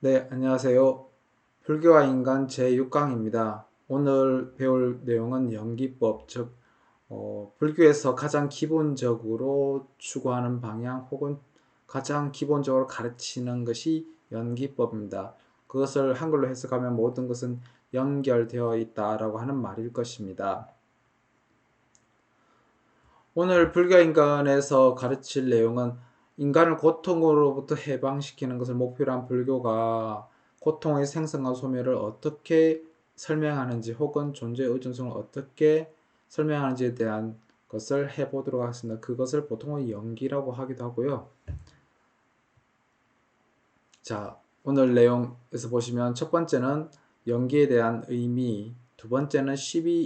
네, 안녕하세요. 불교와 인간 제6강입니다. 오늘 배울 내용은 연기법, 즉 불교에서 가장 기본적으로 추구하는 방향 혹은 가장 기본적으로 가르치는 것이 연기법입니다. 그것을 한글로 해석하면 모든 것은 연결되어 있다라고 하는 말일 것입니다. 오늘 불교인간에서 가르칠 내용은 인간을 고통으로부터 해방시키는 것을 목표로 한 불교가 고통의 생성과 소멸을 어떻게 설명하는지 혹은 존재의 의존성을 어떻게 설명하는지에 대한 것을 해보도록 하겠습니다. 그것을 보통은 연기라고 하기도 하고요. 자, 오늘 내용에서 보시면 첫 번째는 연기에 대한 의미, 두 번째는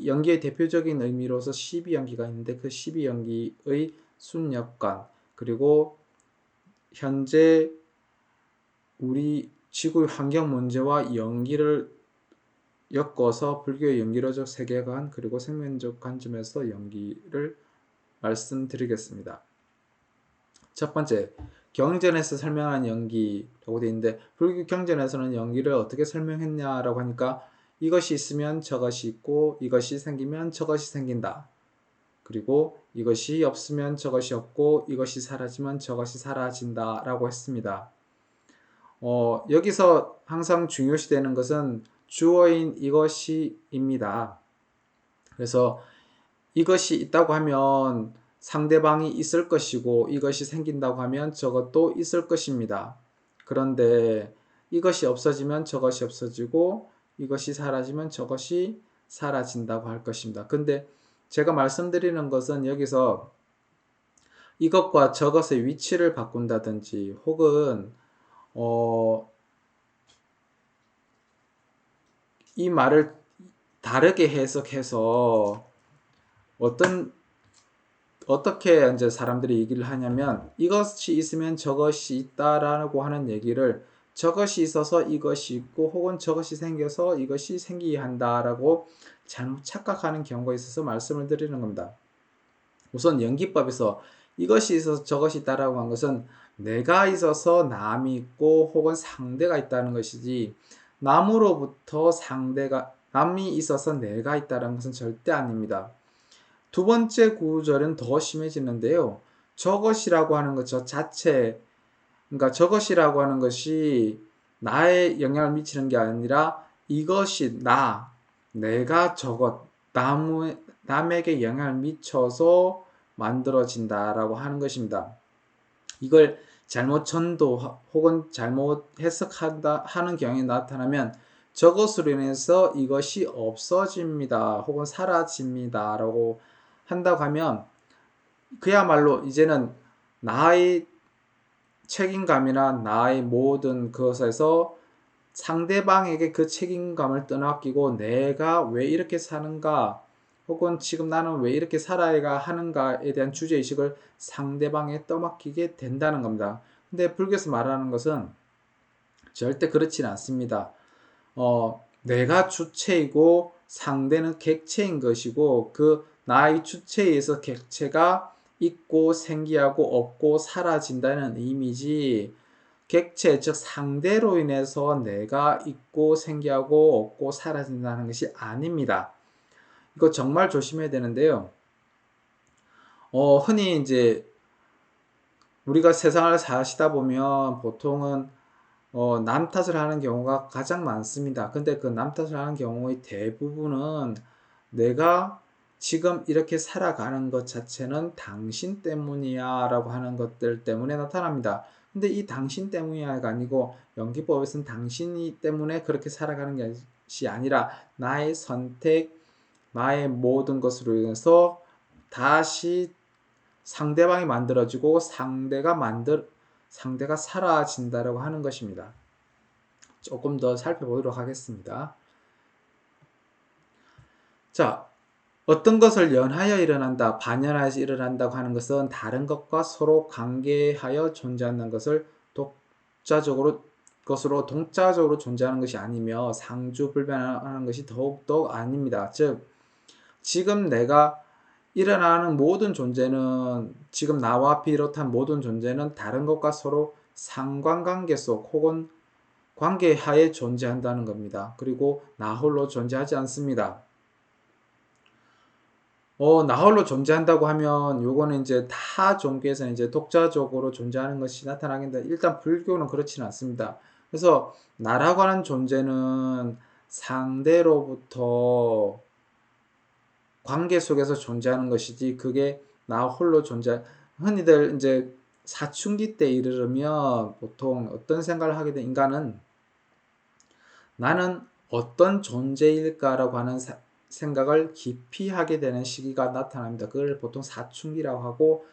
연기의 대표적인 의미로서 12연기가 있는데 그 12연기의 순역관, 그리고 현재 우리 지구의 환경 문제와 연기를 엮어서 불교의 연기론적 세계관 그리고 생명적 관점에서 연기를 말씀드리겠습니다. 첫 번째, 경전에서 설명한 연기라고 되어 있는데 불교 경전에서는 연기를 어떻게 설명했냐라고 하니까 이것이 있으면 저것이 있고 이것이 생기면 저것이 생긴다. 그리고 이것이 없으면 저것이 없고 이것이 사라지면 저것이 사라진다 라고 했습니다. 여기서 항상 중요시되는 것은 주어인 이것이입니다. 그래서 이것이 있다고 하면 상대방이 있을 것이고 이것이 생긴다고 하면 저것도 있을 것입니다. 그런데 이것이 없어지면 저것이 없어지고 이것이 사라지면 저것이 사라진다고 할 것입니다. 근데 제가 말씀드리는 것은 여기서 이것과 저것의 위치를 바꾼다든지 혹은 이 말을 다르게 해석해서 어떻게 이제 사람들이 얘기를 하냐면 이것이 있으면 저것이 있다라고 하는 얘기를 저것이 있어서 이것이 있고 혹은 저것이 생겨서 이것이 생기게 한다라고 잘못 착각하는 경우가 있어서 말씀을 드리는 겁니다. 우선 연기법에서 이것이 있어서 저것이 있다라고 한 것은 내가 있어서 남이 있고 혹은 상대가 있다는 것이지 남으로부터 남이 있어서 내가 있다는 것은 절대 아닙니다. 두 번째 구절은 더 심해지는데요. 저것이라고 하는 것 자체, 그러니까 저것이라고 하는 것이 나에 영향을 미치는 게 아니라 이것이 내가 남에게 영향을 미쳐서 만들어진다라고 하는 것입니다. 이걸 잘못 전도 혹은 잘못 해석한다 하는 경향이 나타나면 저것으로 인해서 이것이 없어집니다. 혹은 사라집니다. 라고 한다고 하면 그야말로 이제는 나의 책임감이나 나의 모든 것에서 상대방에게 그 책임감을 떠맡기고 내가 왜 이렇게 사는가 혹은 지금 나는 왜 이렇게 살아야 하는가에 대한 주제의식을 상대방에 떠맡기게 된다는 겁니다. 근데 불교에서 말하는 것은 절대 그렇지는 않습니다. 내가 주체이고 상대는 객체인 것이고 그 나의 주체에 의해서 객체가 있고 생기하고 없고 사라진다는 의미지 객체 즉 상대로 인해서 내가 있고 생기하고 없고 사라진다는 것이 아닙니다. 이거 정말 조심해야 되는데요. 흔히 이제 우리가 세상을 사시다 보면 보통은 남 탓을 하는 경우가 가장 많습니다. 근데 그 남 탓을 하는 경우의 대부분은 내가 지금 이렇게 살아가는 것 자체는 당신 때문이야 라고 하는 것들 때문에 나타납니다. 근데 이 당신 때문이야가 아니고 연기법에서는 당신이 때문에 그렇게 살아가는 것이 아니라 나의 선택, 나의 모든 것으로 인해서 다시 상대방이 만들어지고 상대가 사라진다라고 하는 것입니다. 조금 더 살펴보도록 하겠습니다. 자, 어떤 것을 연하여 일어난다, 반연하여서 일어난다고 하는 것은 다른 것과 서로 관계하여 존재하는 것으로 동자적으로 존재하는 것이 아니며 상주불변하는 것이 더욱더 아닙니다. 즉, 지금 내가 일어나는 모든 존재는 지금 나와 비롯한 모든 존재는 다른 것과 서로 상관관계 속 혹은 관계 하에 존재한다는 겁니다. 그리고 나 홀로 존재하지 않습니다. 나 홀로 존재한다고 하면 요거는 이제 타 종교에서는 이제 독자적으로 존재하는 것이 나타나겠는데 일단 불교는 그렇지는 않습니다. 그래서 나라고 하는 존재는 상대로부터 관계 속에서 존재하는 것이지 그게 나 홀로 흔히들 이제 사춘기 때 이르르면 보통 어떤 생각을 하게 된 인간은 나는 어떤 존재일까라고 하는 생각을 깊이 하게 되는 시기가 나타납니다. 그걸 보통 사춘기라고 하고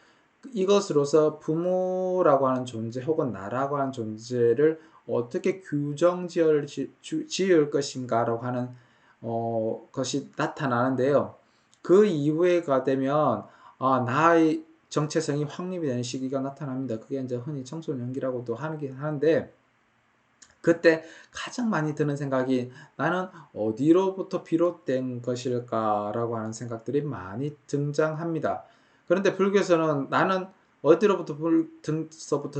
이것으로서 부모라고 하는 존재 혹은 나라고 하는 존재를 어떻게 규정 지을 것인가라고 하는 것이 나타나는데요. 그 이후에가 되면 나의 정체성이 확립이 되는 시기가 나타납니다. 그게 이제 흔히 청소년기라고도 하는데 그때 가장 많이 드는 생각이 나는 어디로부터 비롯된 것일까라고 하는 생각들이 많이 등장합니다. 그런데 불교에서는 나는 어디로부터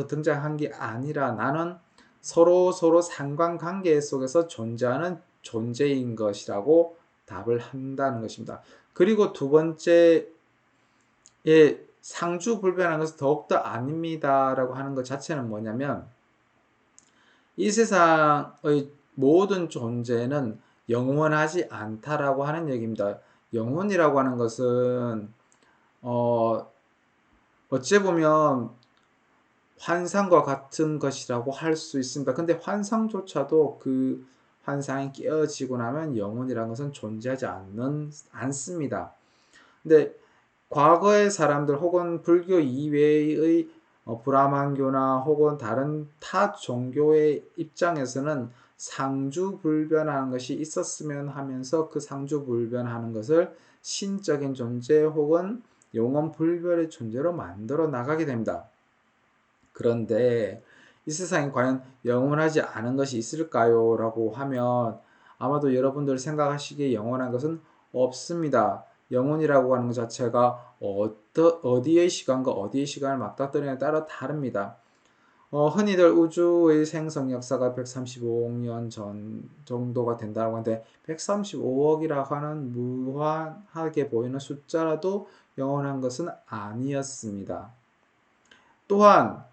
등장한 게 아니라 나는 서로 상관관계 속에서 존재하는 존재인 것이라고 답을 한다는 것입니다. 그리고 두 번째에 상주불변한 것은 더욱더 아닙니다라고 하는 것 자체는 뭐냐면 이 세상의 모든 존재는 영원하지 않다라고 하는 얘기입니다. 영혼이라고 하는 것은 어찌 보면 환상과 같은 것이라고 할 수 있습니다. 근데 환상조차도 그 환상이 깨어지고 나면 영혼이라는 것은 존재하지 않습니다. 근데 과거의 사람들 혹은 불교 이외의 브라만교나 혹은 다른 타 종교의 입장에서는 상주불변하는 것이 있었으면 하면서 그 상주불변하는 것을 신적인 존재 혹은 영원불멸의 존재로 만들어 나가게 됩니다. 그런데 이 세상에 과연 영원하지 않은 것이 있을까요? 라고 하면 아마도 여러분들 생각하시기에 영원한 것은 없습니다. 영혼이라고 하는 것 자체가 어디의 시간과 어디의 시간을 맞닥뜨리냐에 따라 다릅니다. 흔히들 우주의 생성 역사가 135억 년 전 정도가 된다고 하는데 135억이라고 하는 무한하게 보이는 숫자라도 영원한 것은 아니었습니다. 또한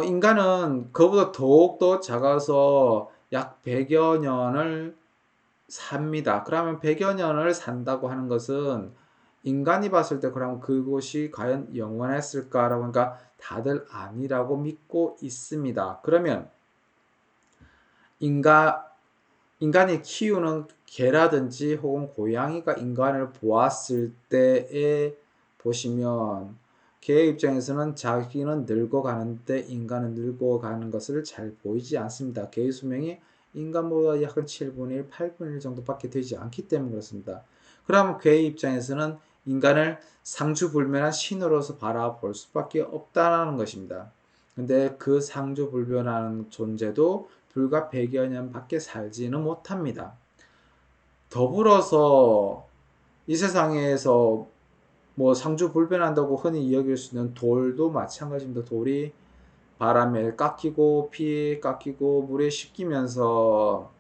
인간은 그보다 더욱더 작아서 약 100여 년을 삽니다. 그러면 100여 년을 산다고 하는 것은 인간이 봤을 때 그럼 그것이 과연 영원했을까라고 하니까 다들 아니라고 믿고 있습니다. 그러면 인간이 키우는 개라든지 혹은 고양이가 인간을 보았을 때에 보시면 개의 입장에서는 자기는 늙어가는데 인간은 늙어가는 것을 잘 보이지 않습니다. 개의 수명이 인간보다 약 7분의 1, 8분의 1 정도밖에 되지 않기 때문에 그렇습니다. 그럼 개의 입장에서는 인간을 상주불변한 신으로서 바라볼 수밖에 없다는 것입니다. 근데 그 상주불변한 존재도 불과 100여 년밖에 살지는 못합니다. 더불어서 이 세상에서 상주불변한다고 흔히 여길 수 있는 돌도 마찬가지입니다. 돌이 바람에 깎이고 피에 깎이고 물에 씻기면서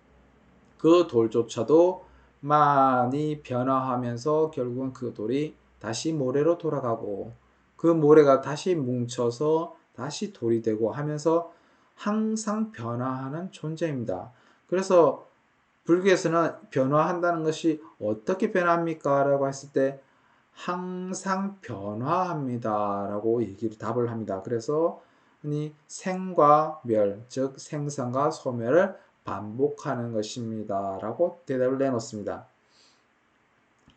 그 돌조차도 많이 변화하면서 결국은 그 돌이 다시 모래로 돌아가고 그 모래가 다시 뭉쳐서 다시 돌이 되고 하면서 항상 변화하는 존재입니다. 그래서 불교에서는 변화한다는 것이 어떻게 변합니까? 라고 했을 때 항상 변화합니다. 라고 답을 합니다. 그래서 흔히 생과 멸, 즉 생성과 소멸을 반복하는 것입니다. 라고 대답을 내놓습니다.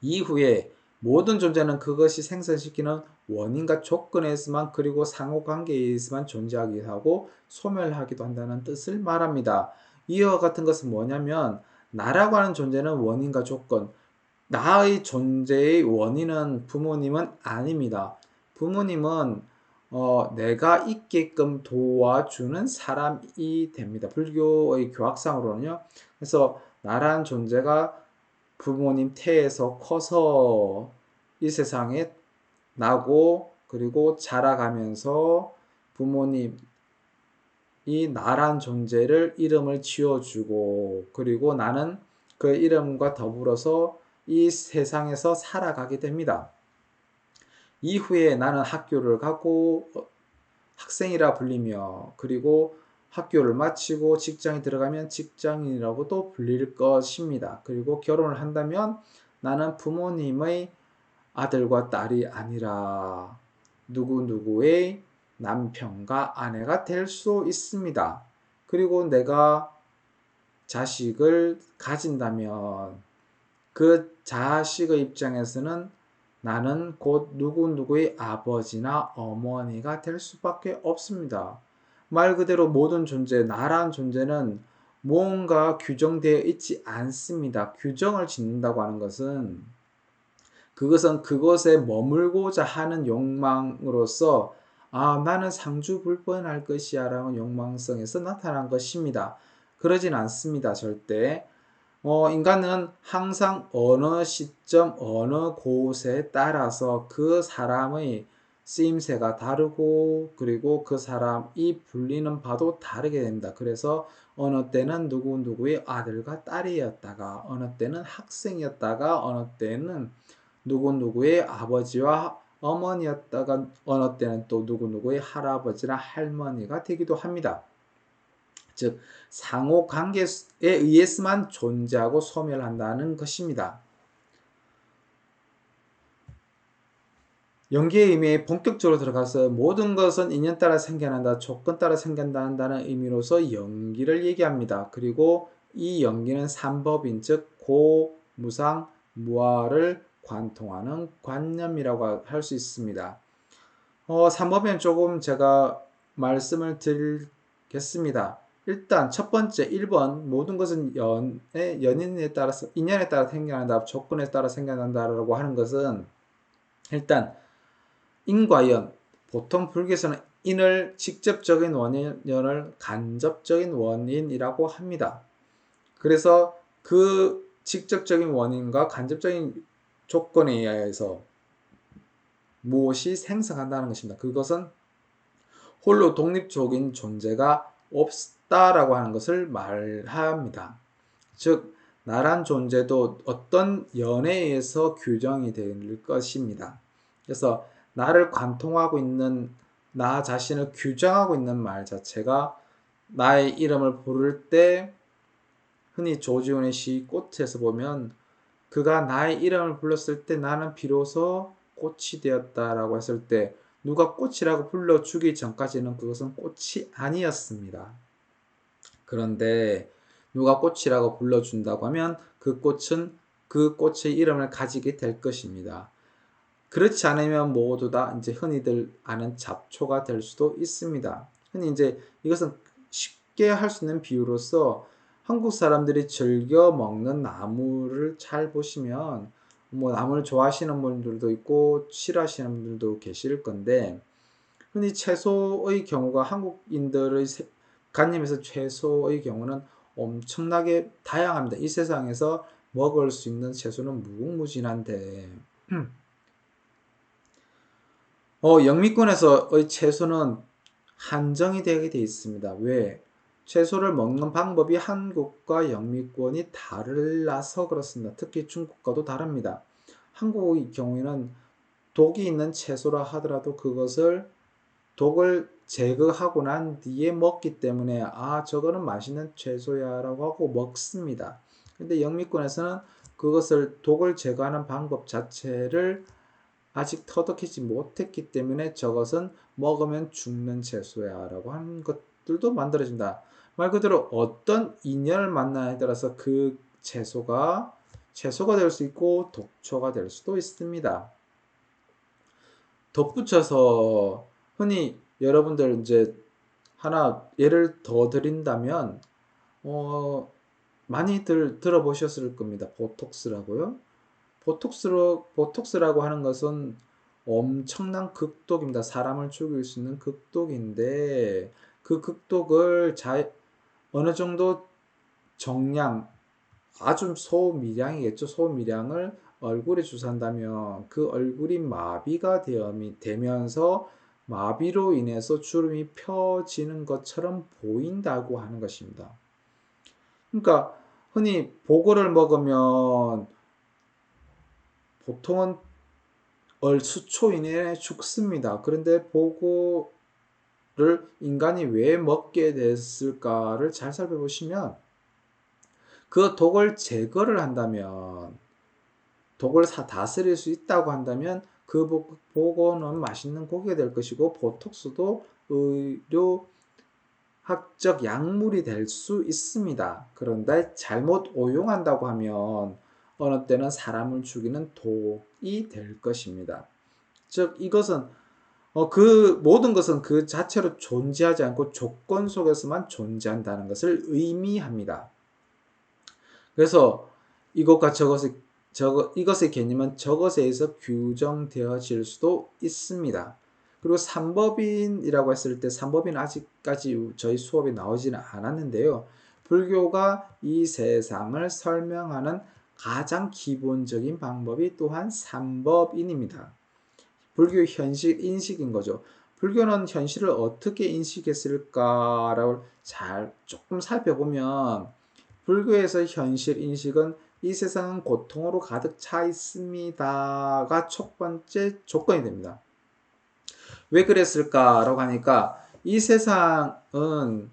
이후에 모든 존재는 그것이 생성시키는 원인과 조건에서만 그리고 상호관계에서만 존재하기도 하고 소멸하기도 한다는 뜻을 말합니다. 이와 같은 것은 뭐냐면 나라고 하는 존재는 원인과 조건, 나의 존재의 원인은 부모님은 아닙니다. 부모님은 내가 있게끔 도와주는 사람이 됩니다. 불교의 교학상으로는요. 그래서 나라는 존재가 부모님 태에서 커서 이 세상에 나고 그리고 자라가면서 부모님 이 나란 존재를 이름을 지어주고 그리고 나는 그 이름과 더불어서 이 세상에서 살아가게 됩니다. 이후에 나는 학교를 가고 학생이라 불리며 그리고 학교를 마치고 직장에 들어가면 직장인이라고도 불릴 것입니다. 그리고 결혼을 한다면 나는 부모님의 아들과 딸이 아니라 누구누구의 남편과 아내가 될 수 있습니다. 그리고 내가 자식을 가진다면 그 자식의 입장에서는 나는 곧 누구누구의 아버지나 어머니가 될 수밖에 없습니다. 말 그대로 모든 존재, 나란 존재는 무언가 규정되어 있지 않습니다. 규정을 짓는다고 하는 것은 그것은 그것에 머물고자 하는 욕망으로서 나는 상주불변할 것이야 라는 욕망성에서 나타난 것입니다. 그러진 않습니다. 절대. 인간은 항상 어느 시점, 어느 곳에 따라서 그 사람의 쓰임새가 다르고 그리고 그 사람이 불리는 바도 다르게 됩니다. 그래서 어느 때는 누구누구의 아들과 딸이었다가 어느 때는 학생이었다가 어느 때는 누구누구의 아버지와 어머니였다가 어느 때는 또 누구누구의 할아버지나 할머니가 되기도 합니다. 즉 상호관계에 의해서만 존재하고 소멸한다는 것입니다. 연기의 의미에 본격적으로 들어가서 모든 것은 인연 따라 생겨난다, 조건 따라 생겨난다는 의미로서 연기를 얘기합니다. 그리고 이 연기는 삼법인 즉 고, 무상, 무아를 관통하는 관념이라고 할 수 있습니다. 삼법에는 조금 제가 말씀을 드리겠습니다. 일단 첫 번째 1번 모든 것은 연인에 따라서 인연에 따라 생겨난다, 조건에 따라 생겨난다라고 하는 것은 일단 인과 연, 보통 불교에서는 인을 직접적인 원인을 간접적인 원인이라고 합니다. 그래서 그 직접적인 원인과 간접적인 조건에 의해서 무엇이 생성한다는 것입니다. 그것은 홀로 독립적인 존재가 없다라고 하는 것을 말합니다. 즉 나란 존재도 어떤 연에 의해서 규정이 될 것입니다. 그래서 나를 관통하고 있는 나 자신을 규정하고 있는 말 자체가 나의 이름을 부를 때 흔히 조지훈의 시 꽃에서 보면 그가 나의 이름을 불렀을 때 나는 비로소 꽃이 되었다라고 했을 때 누가 꽃이라고 불러주기 전까지는 그것은 꽃이 아니었습니다. 그런데 누가 꽃이라고 불러준다고 하면 그 꽃은 그 꽃의 이름을 가지게 될 것입니다. 그렇지 않으면 모두 다 이제 흔히들 아는 잡초가 될 수도 있습니다. 흔히 이제 이것은 쉽게 할 수 있는 비유로서 한국 사람들이 즐겨 먹는 나물을 잘 보시면 뭐 나물 좋아하시는 분들도 있고 싫어하시는 분들도 계실 건데 흔히 채소의 경우가 한국인들의 관념에서 채소의 경우는 엄청나게 다양합니다. 이 세상에서 먹을 수 있는 채소는 무궁무진한데 영미권에서의 채소는 한정이 되게 되어 있습니다. 왜? 채소를 먹는 방법이 한국과 영미권이 달라서 그렇습니다. 특히 중국과도 다릅니다. 한국의 경우에는 독이 있는 채소라 하더라도 그것을 독을 제거하고 난 뒤에 먹기 때문에 저거는 맛있는 채소야 라고 하고 먹습니다. 근데 영미권에서는 그것을 독을 제거하는 방법 자체를 아직 터득하지 못했기 때문에 저것은 먹으면 죽는 채소야 라고 하는 것들도 만들어진다. 말 그대로 어떤 인연을 만나에 따라서 그 채소가 될 수 있고 독초가 될 수도 있습니다. 덧붙여서 흔히 여러분들 이제 하나 예를 더 드린다면 많이들 들어보셨을 겁니다. 보톡스라고요. 보톡스라고 하는 것은 엄청난 극독입니다. 사람을 죽일 수 있는 극독인데 그 극독을 어느 정도 정량, 아주 소미량이겠죠. 소미량을 얼굴에 주사한다면 그 얼굴이 마비가 되면서 마비로 인해서 주름이 펴지는 것처럼 보인다고 하는 것입니다. 그러니까 흔히 보고를 먹으면 보통은 수초 이내에 죽습니다. 그런데 보고를 인간이 왜 먹게 됐을까를 잘 살펴보시면 그 독을 제거를 한다면, 독을 다스릴 수 있다고 한다면 그 보고는 맛있는 고기가 될 것이고 보톡스도 의료학적 약물이 될 수 있습니다. 그런데 잘못 오용한다고 하면 어느 때는 사람을 죽이는 독이 될 것입니다. 즉 이것은 그 모든 것은 그 자체로 존재하지 않고 조건 속에서만 존재한다는 것을 의미합니다. 그래서 이것과 이것의 개념은 저것에 의해서 규정되어질 수도 있습니다. 그리고 삼법인이라고 했을 때 삼법인 아직까지 저희 수업에 나오지는 않았는데요. 불교가 이 세상을 설명하는 가장 기본적인 방법이 또한 삼법인입니다. 불교 현실 인식인 거죠. 불교는 현실을 어떻게 인식했을까라고 조금 살펴보면 불교에서 현실 인식은 이 세상은 고통으로 가득 차 있습니다가 첫 번째 조건이 됩니다. 왜 그랬을까라고 하니까 이 세상은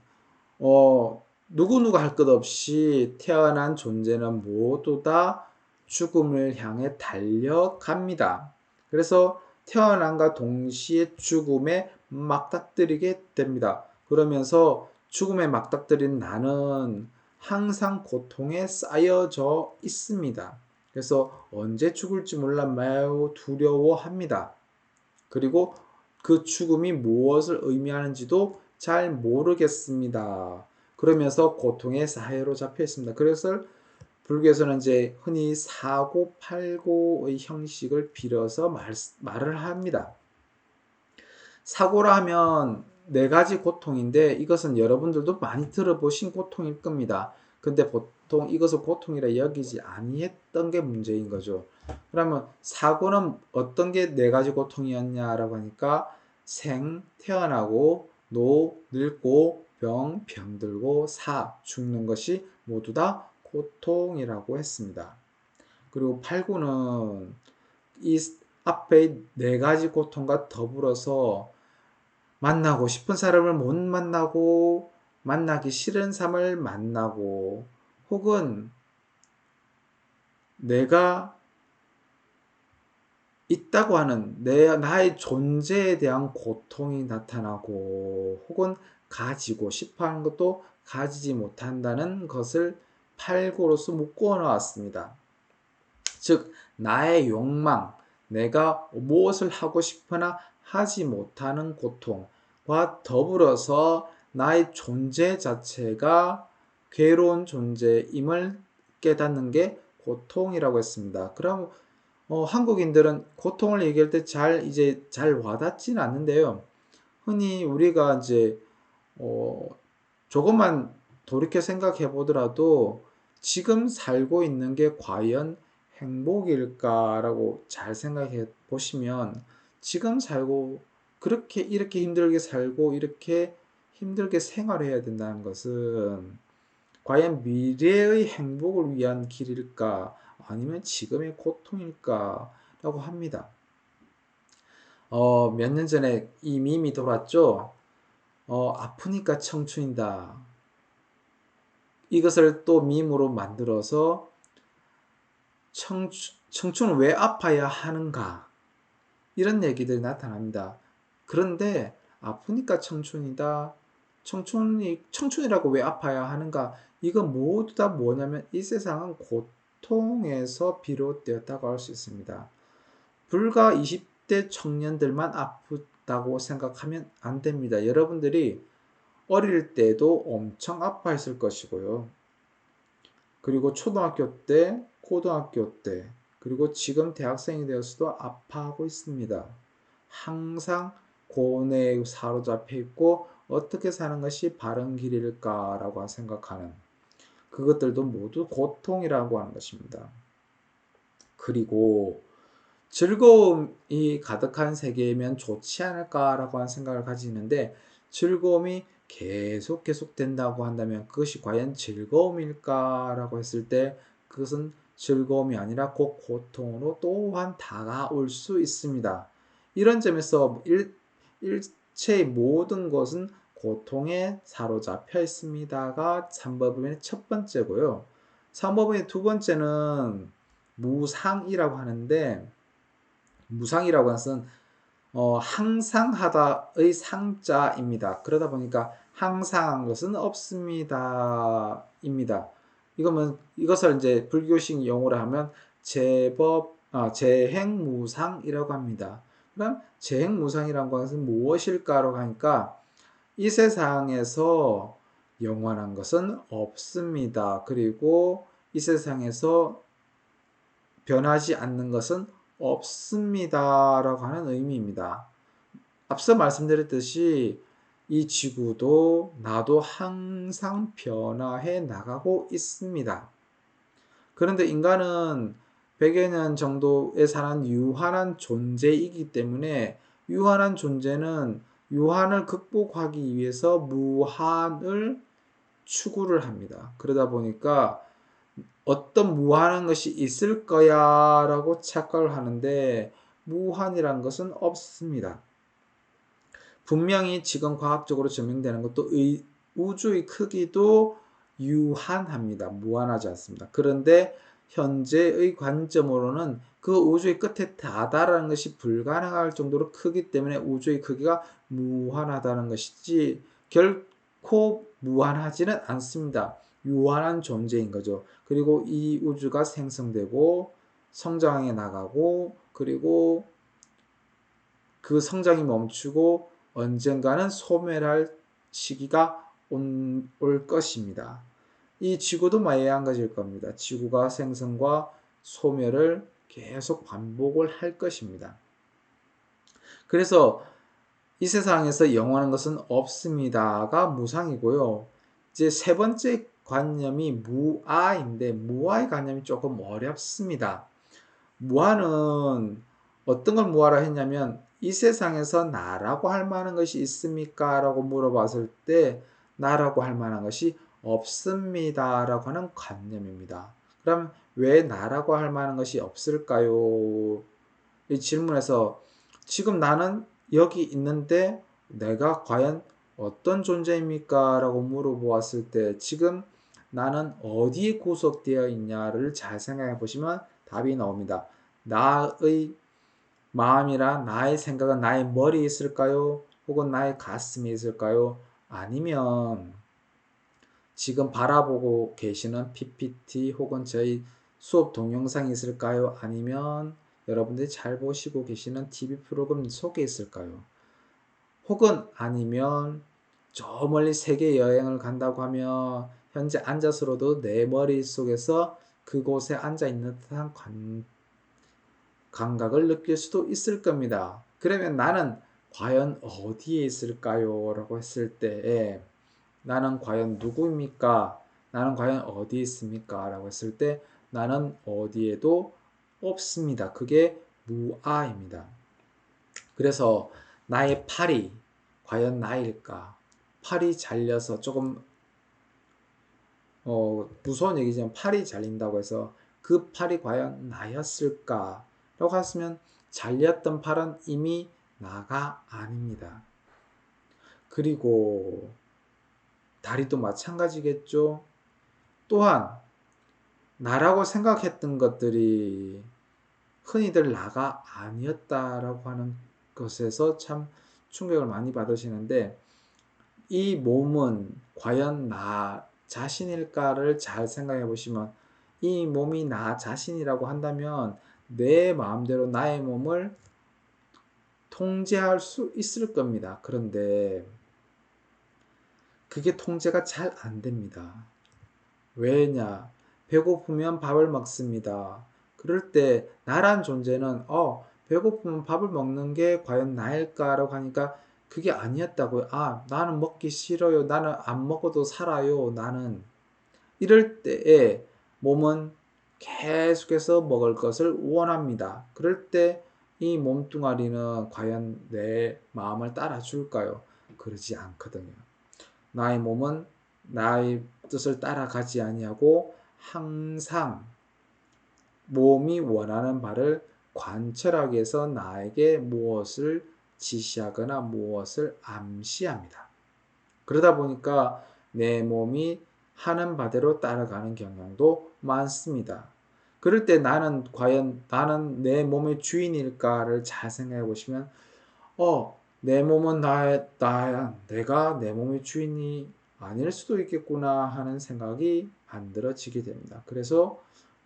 누구누구 할 것 없이 태어난 존재는 모두 다 죽음을 향해 달려갑니다. 그래서 태어남과 동시에 죽음에 맞닥뜨리게 됩니다. 그러면서 죽음에 맞닥뜨린 나는 항상 고통에 쌓여져 있습니다. 그래서 언제 죽을지 몰라 매우 두려워합니다. 그리고 그 죽음이 무엇을 의미하는지도 잘 모르겠습니다. 그러면서 고통에 사회로잡혀 있습니다. 그래서 불교에서는 이제 흔히 사고팔고의 형식을 빌어서 말을 합니다. 사고라 하면 네 가지 고통인데 이것은 여러분들도 많이 들어보신 고통일 겁니다. 근데 보통 이것을 고통이라 여기지 아니했던 게 문제인 거죠. 그러면 사고는 어떤 게 네 가지 고통이었냐라고 하니까 태어나고, 늙고, 병들고, 죽는 것이 모두 다 고통이라고 했습니다. 그리고 팔구는 이 앞에 네 가지 고통과 더불어서 만나고 싶은 사람을 못 만나고, 만나기 싫은 사람을 만나고, 혹은 내가 있다고 하는 나의 존재에 대한 고통이 나타나고, 혹은 가지고 싶어 하는 것도 가지지 못한다는 것을 팔고로서 묶어 놓았습니다. 즉, 나의 욕망, 내가 무엇을 하고 싶으나 하지 못하는 고통과 더불어서 나의 존재 자체가 괴로운 존재임을 깨닫는 게 고통이라고 했습니다. 그럼 한국인들은 고통을 얘기할 때 잘 와닿지는 않는데요. 흔히 우리가 이제 조금만 돌이켜 생각해 보더라도 지금 살고 있는 게 과연 행복일까라고 잘 생각해 보시면 지금 살고 이렇게 힘들게 살고 이렇게 힘들게 생활해야 된다는 것은 과연 미래의 행복을 위한 길일까 아니면 지금의 고통일까라고 합니다. 몇 년 전에 이 밈이 돌았죠. 아프니까 청춘이다. 이것을 또 밈으로 만들어서 청춘은 왜 아파야 하는가? 이런 얘기들이 나타납니다. 그런데 아프니까 청춘이다. 청춘이라고 왜 아파야 하는가? 이거 모두 다 뭐냐면 이 세상은 고통에서 비롯되었다고 할 수 있습니다. 불과 20대 청년들만 아프다고 생각하면 안 됩니다. 여러분들이 어릴 때도 엄청 아파했을 것이고요. 그리고 초등학교 때, 고등학교 때, 그리고 지금 대학생이 되어서도 아파하고 있습니다. 항상 고뇌에 사로잡혀 있고 어떻게 사는 것이 바른 길일까라고 생각하는 그것들도 모두 고통이라고 하는 것입니다. 그리고 즐거움이 가득한 세계면 좋지 않을까라고 하는 생각을 가지는데 즐거움이 계속 된다고 한다면 그것이 과연 즐거움일까라고 했을 때 그것은 즐거움이 아니라 곧 고통으로 또한 다가올 수 있습니다. 이런 점에서 일체의 모든 것은 고통에 사로잡혀 있습니다가 3법인의 첫 번째고요. 3법인의 두 번째는 무상이라고 하는데 무상이라고 하는 것은 항상 하다의 상자입니다. 그러다 보니까 항상한 것은 없습니다. 입니다. 이것을 이제 불교식 용어로 하면 재행무상이라고 합니다. 그럼 재행무상이라는 것은 무엇일까라고 하니까 이 세상에서 영원한 것은 없습니다. 그리고 이 세상에서 변하지 않는 것은 없습니다라고 하는 의미입니다. 앞서 말씀드렸듯이 이 지구도 나도 항상 변화해 나가고 있습니다. 그런데 인간은 100여 년 정도에 사는 유한한 존재이기 때문에 유한한 존재는 유한을 극복하기 위해서 무한을 추구를 합니다. 그러다 보니까 어떤 무한한 것이 있을 거야 라고 착각을 하는데 무한이란 것은 없습니다. 분명히 지금 과학적으로 증명되는 것도 우주의 크기도 유한합니다. 무한하지 않습니다. 그런데 현재의 관점으로는 그 우주의 끝에 다다라는 것이 불가능할 정도로 크기 때문에 우주의 크기가 무한하다는 것이지 결코 무한하지는 않습니다. 유한한 존재인 거죠. 그리고 이 우주가 생성되고 성장해 나가고 그리고 그 성장이 멈추고 언젠가는 소멸할 시기가 올 것입니다. 이 지구도 마찬가지일 겁니다. 지구가 생성과 소멸을 계속 반복을 할 것입니다. 그래서 이 세상에서 영원한 것은 없습니다가 무상이고요. 이제 세 번째 관념이 무아인데 무아의 관념이 조금 어렵습니다. 무아는 어떤 걸 무아라 했냐면 이 세상에서 나라고 할 만한 것이 있습니까? 라고 물어봤을 때 나라고 할 만한 것이 없습니다. 라고 하는 관념입니다. 그럼 왜 나라고 할 만한 것이 없을까요? 이 질문에서 지금 나는 여기 있는데 내가 과연 어떤 존재입니까? 라고 물어보았을 때 지금 나는 어디에 구속되어 있냐를 잘 생각해 보시면 답이 나옵니다. 나의 마음이라 나의 생각은 나의 머리에 있을까요? 혹은 나의 가슴에 있을까요? 아니면 지금 바라보고 계시는 PPT 혹은 저희 수업 동영상이 있을까요? 아니면 여러분들이 잘 보시고 계시는 TV 프로그램 속에 있을까요? 혹은 아니면 저 멀리 세계 여행을 간다고 하면 현재 앉아서로도 내 머릿속에서 그곳에 앉아 있는 듯한 감각을 느낄 수도 있을 겁니다. 그러면 나는 과연 어디에 있을까요? 라고 했을 때 나는 과연 누구입니까? 나는 과연 어디에 있습니까? 라고 했을 때 나는 어디에도 없습니다. 그게 무아입니다. 그래서 나의 팔이 과연 나일까? 팔이 잘려서 조금 무서운 얘기지만 팔이 잘린다고 해서 그 팔이 과연 나였을까? 라고 했으면 잘렸던 팔은 이미 나가 아닙니다. 그리고 다리도 마찬가지겠죠. 또한 나라고 생각했던 것들이 흔히들 나가 아니었다라고 하는 것에서 참 충격을 많이 받으시는데 이 몸은 과연 나 자신일까를 잘 생각해 보시면 이 몸이 나 자신이라고 한다면 내 마음대로 나의 몸을 통제할 수 있을 겁니다. 그런데 그게 통제가 잘 안 됩니다. 왜냐? 배고프면 밥을 먹습니다. 그럴 때 나란 존재는 배고프면 밥을 먹는 게 과연 나일까라고 하니까 그게 아니었다고요. 나는 먹기 싫어요. 나는 안 먹어도 살아요. 나는 이럴 때에 몸은 계속해서 먹을 것을 원합니다. 그럴 때 이 몸뚱아리는 과연 내 마음을 따라줄까요? 그러지 않거든요. 나의 몸은 나의 뜻을 따라가지 아니하고 항상 몸이 원하는 바를 관철하기 위해서 나에게 무엇을 지시하거나 무엇을 암시합니다. 그러다 보니까 내 몸이 하는 바대로 따라가는 경향도 많습니다. 그럴 때 나는 과연 나는 내 몸의 주인일까를 잘 생각해 보시면 내 몸은 나야. 내가 내 몸의 주인이 아닐 수도 있겠구나 하는 생각이 만들어지게 됩니다. 그래서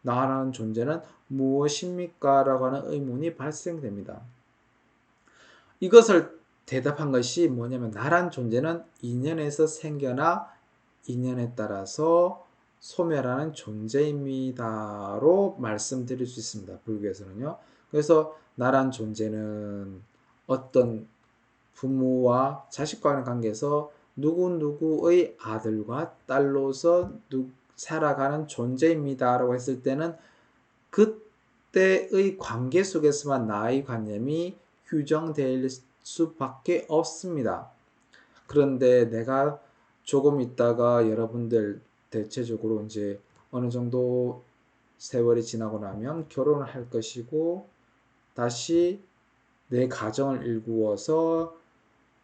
나라는 존재는 무엇입니까? 라고 하는 의문이 발생됩니다. 이것을 대답한 것이 뭐냐면 나란 존재는 인연에서 생겨나 인연에 따라서 소멸하는 존재입니다로 말씀드릴 수 있습니다. 불교에서는요. 그래서 나란 존재는 어떤 부모와 자식과의 관계에서 누구누구의 아들과 딸로서 살아가는 존재입니다라고 했을 때는 그때의 관계 속에서만 나의 관념이 규정될 수밖에 없습니다. 그런데 내가 조금 있다가 여러분들 대체적으로 이제 어느 정도 세월이 지나고 나면 결혼을 할 것이고 다시 내 가정을 일구어서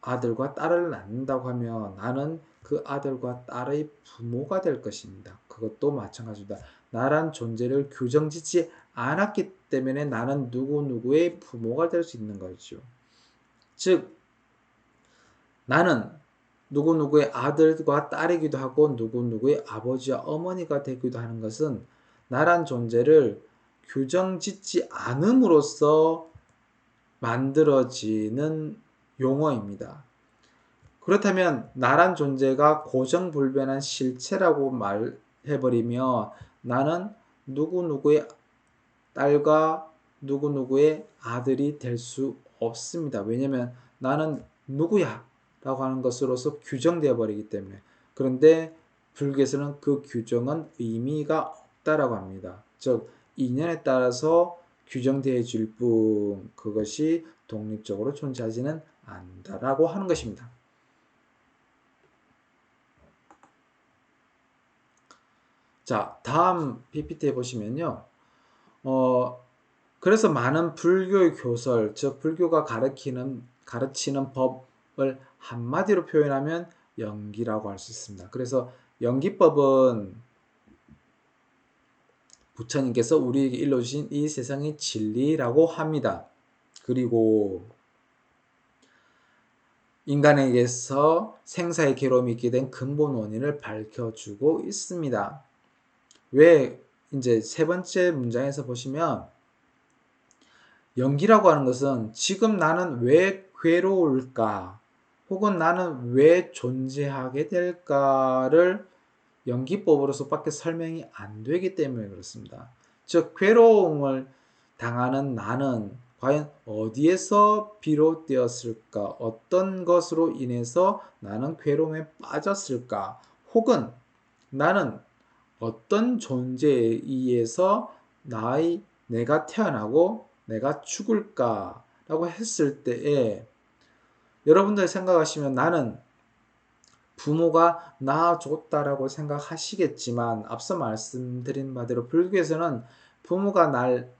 아들과 딸을 낳는다고 하면 나는 그 아들과 딸의 부모가 될 것입니다. 그것도 마찬가지다. 나란 존재를 규정짓지 않았기 때문에 나는 누구누구의 부모가 될 수 있는 거죠. 즉 나는 누구누구의 아들과 딸이기도 하고 누구누구의 아버지와 어머니가 되기도 하는 것은 나란 존재를 규정짓지 않음으로써 만들어지는 용어입니다. 그렇다면 나란 존재가 고정불변한 실체라고 말해버리며 나는 누구누구의 딸과 누구누구의 아들이 될 수 없습니다. 왜냐하면 나는 누구야 라고 하는 것으로서 규정되어 버리기 때문에. 그런데 불교에서는 그 규정은 의미가 없다라고 합니다. 즉 인연에 따라서 규정되어질 뿐 그것이 독립적으로 존재하지는 않는다라고 하는 것입니다. 자, 다음 PPT에 보시면요. 그래서 많은 불교의 교설, 즉 불교가 가르치는 법을 한마디로 표현하면 연기라고 할 수 있습니다. 그래서 연기법은 부처님께서 우리에게 일러주신 이 세상의 진리라고 합니다. 그리고 인간에게서 생사의 괴로움이 있게 된 근본 원인을 밝혀주고 있습니다. 왜 이제 세 번째 문장에서 보시면 연기라고 하는 것은 지금 나는 왜 괴로울까? 혹은 나는 왜 존재하게 될까를 연기법으로서밖에 설명이 안 되기 때문에 그렇습니다. 즉 괴로움을 당하는 나는 과연 어디에서 비롯되었을까? 어떤 것으로 인해서 나는 괴로움에 빠졌을까? 혹은 나는 어떤 존재에 의해서 내가 태어나고 내가 죽을까라고 했을 때에 여러분들 생각하시면 나는 부모가 낳아줬다라고 생각하시겠지만 앞서 말씀드린 바대로 불교에서는 부모가 날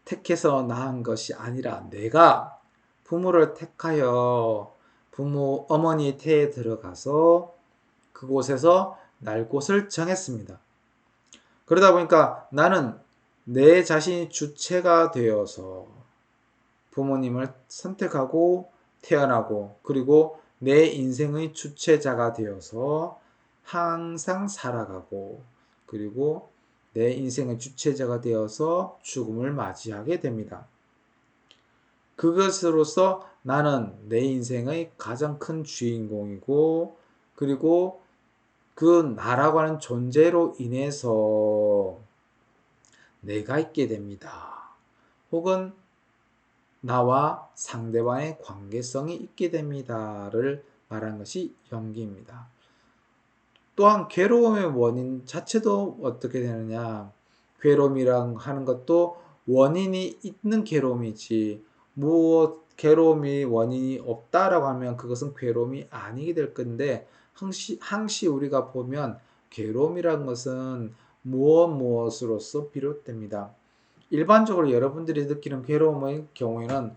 택해서 낳은 것이 아니라 내가 부모를 택하여 어머니의 태에 들어가서 그곳에서 날 곳을 정했습니다. 그러다 보니까 나는 내 자신이 주체가 되어서 부모님을 선택하고 태어나고 그리고 내 인생의 주체자가 되어서 항상 살아가고 그리고 내 인생의 주체자가 되어서 죽음을 맞이하게 됩니다. 그것으로서 나는 내 인생의 가장 큰 주인공이고 그리고 그 나라고 하는 존재로 인해서 내가 있게 됩니다. 혹은 나와 상대방의 관계성이 있게 됩니다를 말하는 것이 연기입니다. 또한 괴로움의 원인 자체도 어떻게 되느냐? 괴로움이랑 하는 것도 원인이 있는 괴로움이지, 괴로움이 원인이 없다라고 하면 그것은 괴로움이 아니게 될 건데, 항시 우리가 보면 괴로움이란 것은 무엇으로서 비롯됩니다. 일반적으로 여러분들이 느끼는 괴로움의 경우에는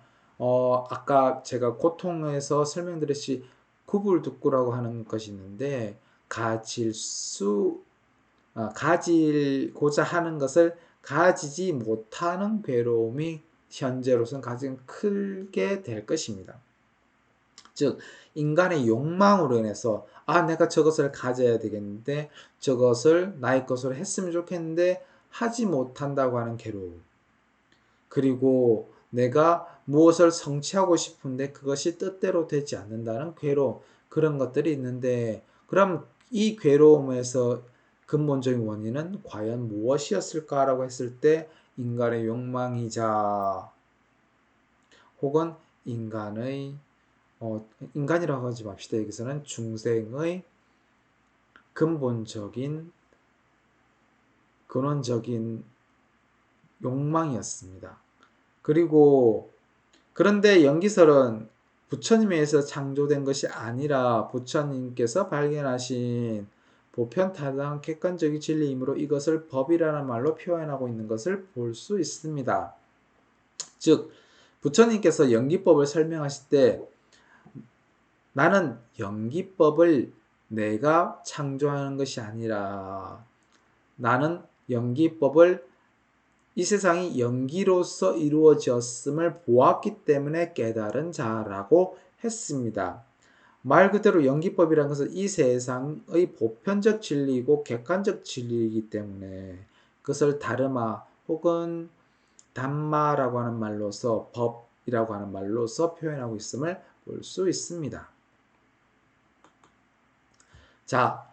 아까 제가 고통에서 설명드렸듯이 구불tuk구라고 하는 것이 있는데, 가지고자 하는 것을 가지지 못하는 괴로움이 현재로서는 가장 크게 될 것입니다. 즉 인간의 욕망으로 인해서 내가 저것을 가져야 되겠는데, 저것을 나의 것으로 했으면 좋겠는데 하지 못한다고 하는 괴로움, 그리고 내가 무엇을 성취하고 싶은데 그것이 뜻대로 되지 않는다는 괴로움, 그런 것들이 있는데, 그럼 이 괴로움에서 근본적인 원인은 과연 무엇이었을까라고 했을 때, 인간의 욕망이자 혹은 인간이라고 하지 맙시다. 여기서는 중생의 근본적인 근원적인 욕망이었습니다. 그런데 연기설은 부처님에 의해서 창조된 것이 아니라 부처님께서 발견하신 보편타당 객관적인 진리이므로 이것을 법이라는 말로 표현하고 있는 것을 볼 수 있습니다. 즉 부처님께서 연기법을 설명하실 때, 나는 연기법을 내가 창조하는 것이 아니라 나는 연기법을 이 세상이 연기로서 이루어졌음을 보았기 때문에 깨달은 자라고 했습니다. 말 그대로 연기법이라는 것은 이 세상의 보편적 진리이고 객관적 진리이기 때문에 그것을 다르마 혹은 담마라고 하는 말로서, 법이라고 하는 말로서 표현하고 있음을 볼 수 있습니다. 자,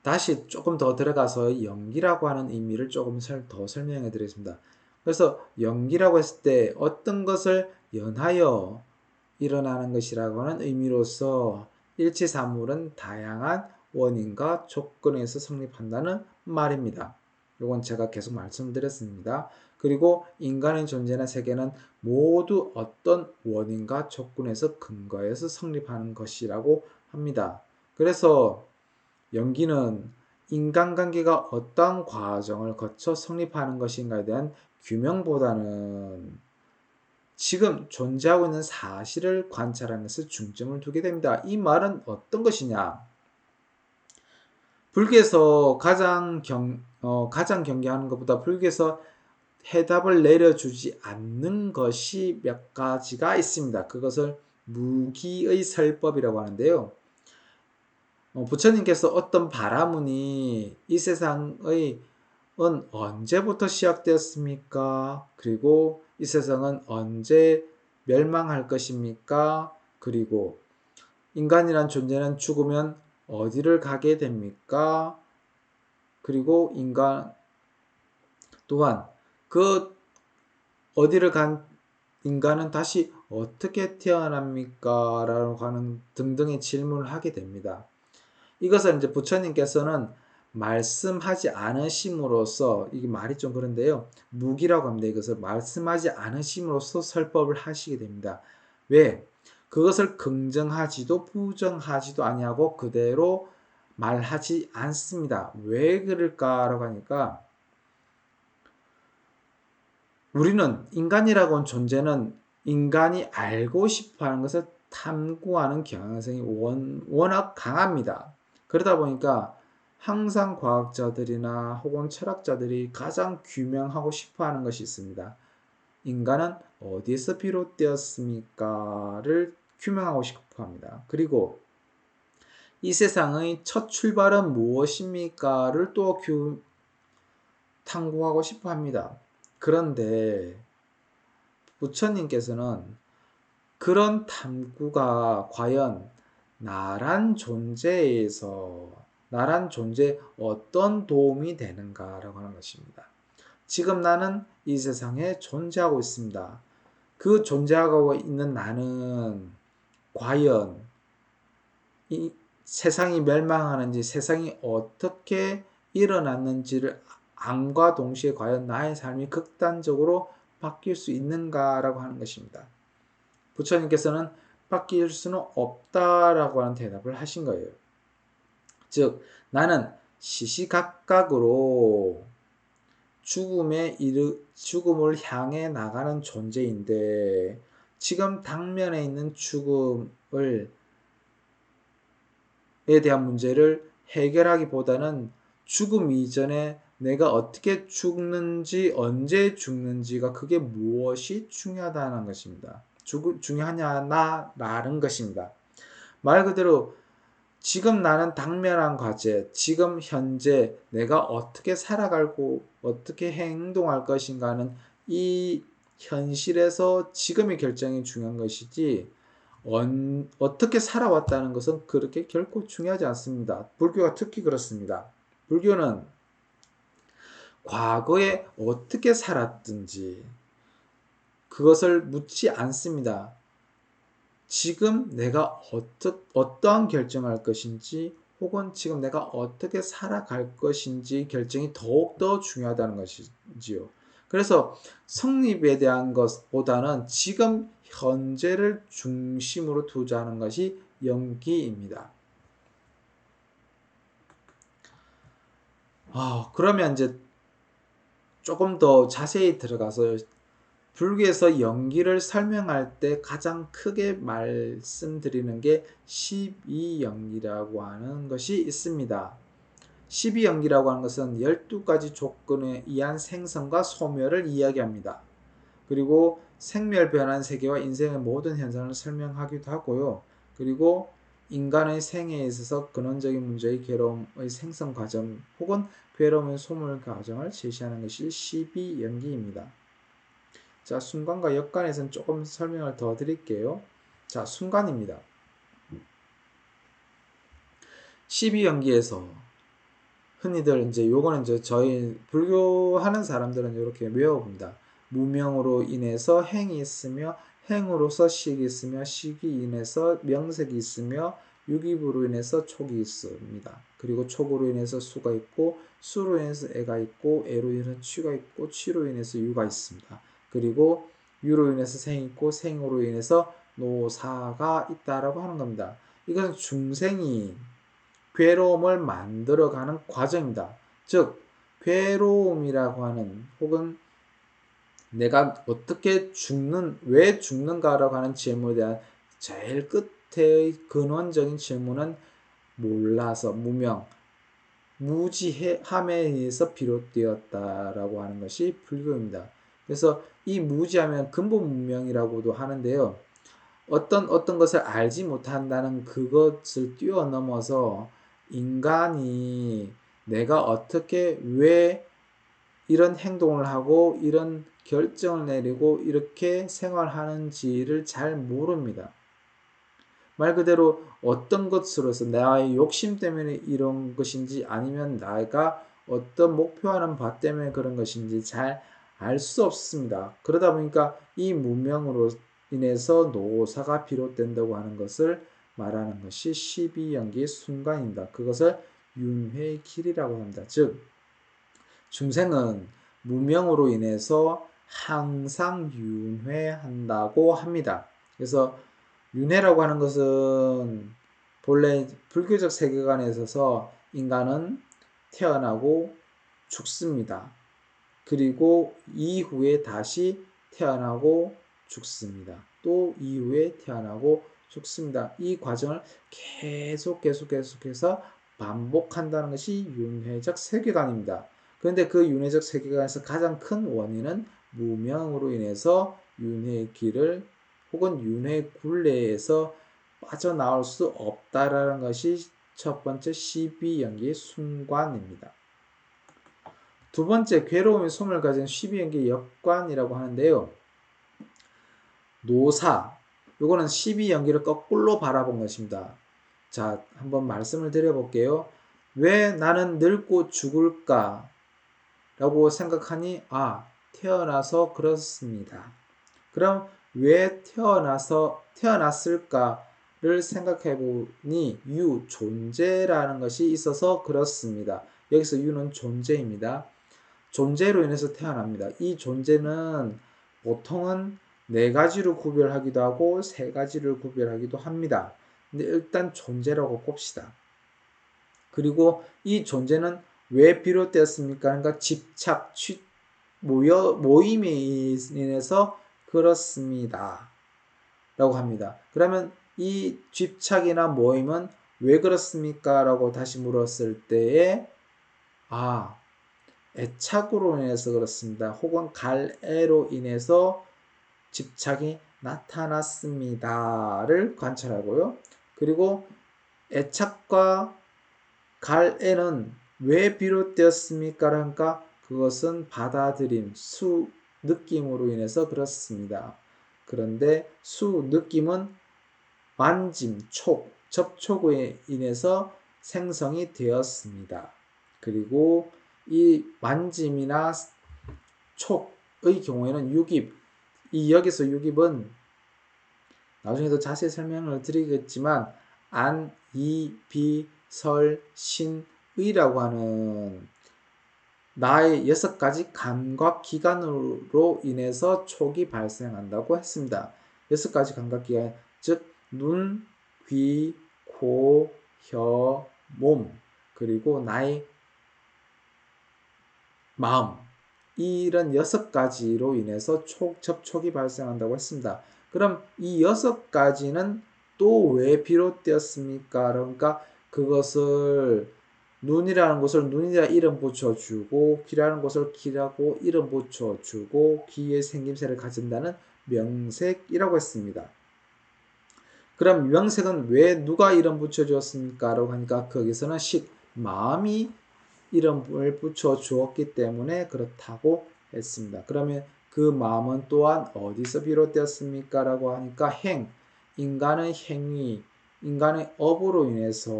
다시 조금 더 들어가서 연기라고 하는 의미를 조금 더 설명해 드리겠습니다. 그래서 연기라고 했을 때 어떤 것을 연하여 일어나는 것이라고 하는 의미로서 일치사물은 다양한 원인과 조건에서 성립한다는 말입니다. 이건 제가 계속 말씀드렸습니다. 그리고 인간의 존재나 세계는 모두 어떤 원인과 조건에서 근거해서 성립하는 것이라고 합니다. 그래서 연기는 인간관계가 어떠한 과정을 거쳐 성립하는 것인가에 대한 규명보다는 지금 존재하고 있는 사실을 관찰하는 것에 중점을 두게 됩니다. 이 말은 어떤 것이냐? 불교에서 가장 경계하는 것보다 불교에서 해답을 내려주지 않는 것이 몇 가지가 있습니다. 그것을 무기의 설법이라고 하는데요. 부처님께서 어떤 바라문이 이 세상의 언제부터 시작되었습니까? 그리고 이 세상은 언제 멸망할 것입니까? 그리고 인간이란 존재는 죽으면 어디를 가게 됩니까? 그리고 인간 또한 그 어디를 간 인간은 다시 어떻게 태어납니까? 라고 하는 등등의 질문을 하게 됩니다. 이것을 이제 부처님께서는 말씀하지 않으심으로써, 이게 말이 좀 그런데요, 무기라고 합니다. 이것을 말씀하지 않으심으로써 설법을 하시게 됩니다. 왜? 그것을 긍정하지도 부정하지도 아니하고 그대로 말하지 않습니다. 왜 그럴까라고 하니까, 우리는 인간이라고 하는 존재는 인간이 알고 싶어 하는 것을 탐구하는 경향성이 워낙 강합니다. 그러다 보니까 항상 과학자들이나 혹은 철학자들이 가장 규명하고 싶어 하는 것이 있습니다. 인간은 어디에서 비롯되었습니까?를 규명하고 싶어 합니다. 그리고 이 세상의 첫 출발은 무엇입니까?를 또 탐구하고 싶어 합니다. 그런데 부처님께서는 그런 탐구가 과연 나란 존재에 어떤 도움이 되는가라고 하는 것입니다. 지금 나는 이 세상에 존재하고 있습니다. 그 존재하고 있는 나는 과연 이 세상이 멸망하는지, 세상이 어떻게 일어났는지를 암과 동시에 과연 나의 삶이 극단적으로 바뀔 수 있는가라고 하는 것입니다. 부처님께서는 바뀔 수는 없다라고 하는 대답을 하신 거예요. 즉 나는 시시각각으로 죽음을 향해 나가는 존재인데 지금 당면에 있는 죽음을 에 대한 문제를 해결하기보다는 죽음 이전에 내가 어떻게 죽는지 언제 죽는지가 그게 무엇이 중요하다는 것입니다. 중요하냐라는 것입니다. 말 그대로 지금 나는 당면한 과제, 지금 현재 내가 어떻게 살아가고 어떻게 행동할 것인가는 이 현실에서 지금의 결정이 중요한 것이지 어떻게 살아왔다는 것은 그렇게 결코 중요하지 않습니다. 불교가 특히 그렇습니다. 불교는 과거에 어떻게 살았든지 그것을 묻지 않습니다. 지금 내가 어떠한 결정을 할 것인지 혹은 지금 내가 어떻게 살아갈 것인지 결정이 더욱더 중요하다는 것이지요. 그래서 성립에 대한 것보다는 지금 현재를 중심으로 투자하는 것이 영기입니다. 그러면 이제 조금 더 자세히 들어가서 불교에서 연기를 설명할 때 가장 크게 말씀드리는 게 12연기라고 하는 것이 있습니다. 12연기라고 하는 것은 12가지 조건에 의한 생성과 소멸을 이야기합니다. 그리고 생멸 변한 세계와 인생의 모든 현상을 설명하기도 하고요. 그리고 인간의 생애에 있어서 근원적인 문제의 괴로움의 생성 과정 혹은 괴로움의 소멸 과정을 제시하는 것이 12연기입니다. 자, 순간과 역간에서는 조금 설명을 더 드릴게요. 자, 순간입니다. 12연기에서 흔히들 요거는 저희 불교하는 사람들은 이렇게 외워봅니다. 무명으로 인해서 행이 있으며 행으로서 식이 있으며 식이 인해서 명색이 있으며 유기부로 인해서 촉이 있습니다. 그리고 촉으로 인해서 수가 있고 수로 인해서 애가 있고 애로 인해서 취가 있고 취로 인해서 유가 있습니다. 그리고 유로 인해서 생이 있고 생으로 인해서 노사가 있다라고 하는 겁니다. 이것은 중생이 괴로움을 만들어가는 과정입니다. 즉 괴로움이라고 하는 혹은 내가 어떻게 왜 죽는가라고 하는 질문에 대한 제일 끝의 근원적인 질문은 몰라서 무명, 무지함에 의해서 비롯되었다라고 하는 것이 불교입니다. 그래서 이 무지하면 근본 무명이라고도 하는데요. 어떤 것을 알지 못한다는 그것을 뛰어넘어서 인간이 내가 어떻게 왜 이런 행동을 하고 이런 결정을 내리고 이렇게 생활하는지를 잘 모릅니다. 말 그대로 어떤 것으로서 나의 욕심 때문에 이런 것인지 아니면 내가 어떤 목표하는 바 때문에 그런 것인지 잘 알 수 없습니다. 그러다 보니까 이 무명으로 인해서 노사가 비롯된다고 하는 것을 말하는 것이 12연기의 순간입니다. 그것을 윤회의 길이라고 합니다. 즉 중생은 무명으로 인해서 항상 윤회한다고 합니다. 그래서 윤회라고 하는 것은 본래 불교적 세계관에 있어서 인간은 태어나고 죽습니다. 그리고 이후에 다시 태어나고 죽습니다. 또 이후에 태어나고 죽습니다. 이 과정을 계속해서 반복한다는 것이 윤회적 세계관입니다. 그런데 그 윤회적 세계관에서 가장 큰 원인은 무명으로 인해서 윤회의 길을 혹은 윤회 굴레에서 빠져나올 수 없다라는 것이 첫 번째 12연기의 순관입니다. 두 번째 괴로움의 소멸 가진 12연기의 역관이라고 하는데요. 노사, 요거는 12연기를 거꾸로 바라본 것입니다. 자, 한번 말씀을 드려볼게요. 왜 나는 늙고 죽을까? 라고 생각하니 태어나서 그렇습니다. 그럼 왜 태어났을까를 생각해보니 존재라는 것이 있어서 그렇습니다. 여기서 유는 존재입니다. 존재로 인해서 태어납니다. 이 존재는 보통은 네 가지로 구별하기도 하고 세 가지를 구별하기도 합니다. 근데 일단 존재라고 봅시다. 그리고 이 존재는 왜 비롯되었습니까? 그러니까 집착, 모임에 인해서 그렇습니다. 라고 합니다. 그러면 이 집착이나 모임은 왜 그렇습니까? 라고 다시 물었을 때에 애착으로 인해서 그렇습니다. 혹은 갈애로 인해서 집착이 나타났습니다를 관찰하고요. 그리고 애착과 갈애는 왜 비롯되었습니까? 그러니까 그것은 받아들임, 느낌으로 인해서 그렇습니다. 그런데 느낌은 만짐, 접촉에 인해서 생성이 되었습니다. 그리고 이 만짐이나 촉의 경우에는 유깁, 여기서 유깁은 나중에 더 자세히 설명을 드리겠지만 안, 이, 비, 설, 신, 의라고 하는 나의 6가지 감각기관으로 인해서 촉이 발생한다고 했습니다. 6가지 감각기관, 즉 눈, 귀, 코, 혀, 몸, 그리고 나의 마음, 이런 6가지로 인해서 접촉이 발생한다고 했습니다. 그럼 이 6가지는 또 왜 비롯되었습니까? 그러니까 그것을 눈이라는 것을 눈이라 이름 붙여주고 귀라는 것을 귀라고 이름 붙여주고 귀의 생김새를 가진다는 명색이라고 했습니다. 그럼 명색은 왜 누가 이름 붙여주었습니까? 라고 하니까 거기서는 마음이 이름을 붙여주었기 때문에 그렇다고 했습니다. 그러면 그 마음은 또한 어디서 비롯되었습니까? 라고 하니까 인간의 행위, 인간의 업으로 인해서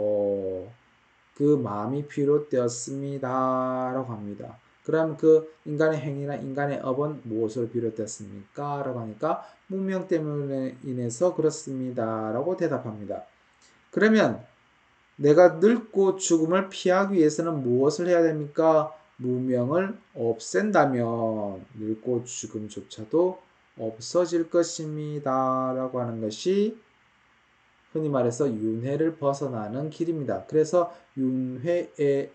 그 마음이 비롯되었습니다. 라고 합니다. 그럼 그 인간의 행위나 인간의 업은 무엇으로 비롯됐습니까? 라고 하니까 무명 때문에 인해서 그렇습니다. 라고 대답합니다. 그러면 내가 늙고 죽음을 피하기 위해서는 무엇을 해야 됩니까? 무명을 없앤다면 늙고 죽음조차도 없어질 것입니다. 라고 하는 것이 흔히 말해서 윤회를 벗어나는 길입니다. 그래서 윤회의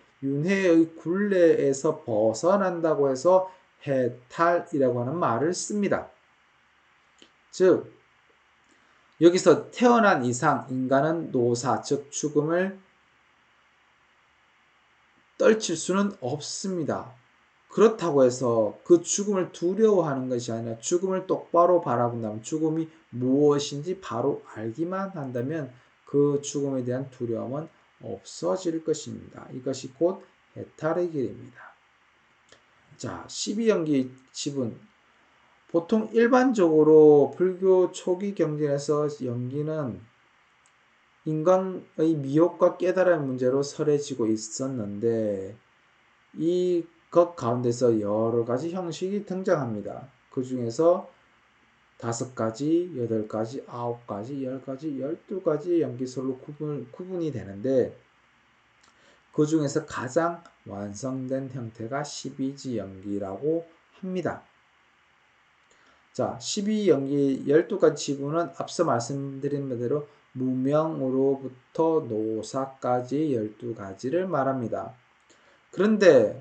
굴레에서 벗어난다고 해서 해탈이라고 하는 말을 씁니다. 즉 여기서 태어난 이상 인간은 노사, 즉 죽음을 떨칠 수는 없습니다. 그렇다고 해서 그 죽음을 두려워하는 것이 아니라 죽음을 똑바로 바라본다면, 죽음이 무엇인지 바로 알기만 한다면 그 죽음에 대한 두려움은 없어질 것입니다. 이것이 곧 해탈의 길입니다. 자, 12연기 지분. 보통 일반적으로 불교 초기 경전에서 연기는 인간의 미혹과 깨달음의 문제로 설해지고 있었는데 이것 가운데서 여러 가지 형식이 등장합니다. 그 중에서 5가지, 8가지, 9가지, 10가지, 12가지의 연기설로 구분이 되는데 그 중에서 가장 완성된 형태가 12지 연기라고 합니다. 자, 12연기 12가지 지분은 앞서 말씀드린 대로 무명으로부터 노사까지 12가지를 말합니다. 그런데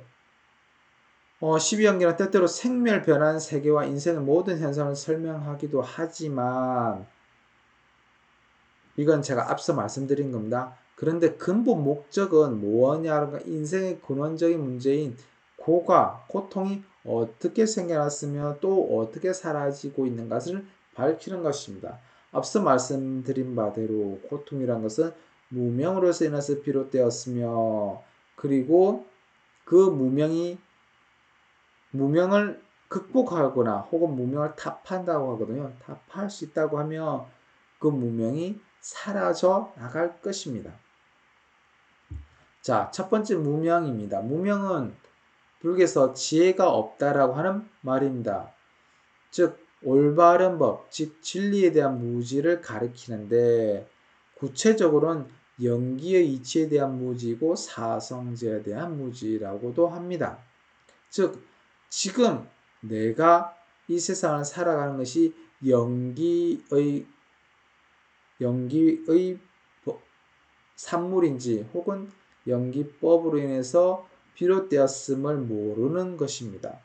12연기는 때때로 생멸 변한 세계와 인생의 모든 현상을 설명하기도 하지만 이건 제가 앞서 말씀드린 겁니다. 그런데 근본 목적은 뭐냐면 인생의 근원적인 문제인 고통이 어떻게 생겨났으며 또 어떻게 사라지고 있는 것을 밝히는 것입니다. 앞서 말씀드린 바대로 고통이란 것은 무명으로서 인해서 비롯되었으며 그리고 그 무명을 극복하거나 혹은 무명을 타파한다고 하거든요. 타파할 수 있다고 하면 그 무명이 사라져 나갈 것입니다. 자, 첫 번째 무명입니다. 무명은 불교에서 지혜가 없다라고 하는 말입니다. 즉 올바른 법, 즉 진리에 대한 무지를 가리키는데 구체적으로는 영기의 이치에 대한 무지고 사성제에 대한 무지라고도 합니다. 즉 지금 내가 이 세상을 살아가는 것이 연기의 산물인지 혹은 연기법으로 인해서 비롯되었음을 모르는 것입니다.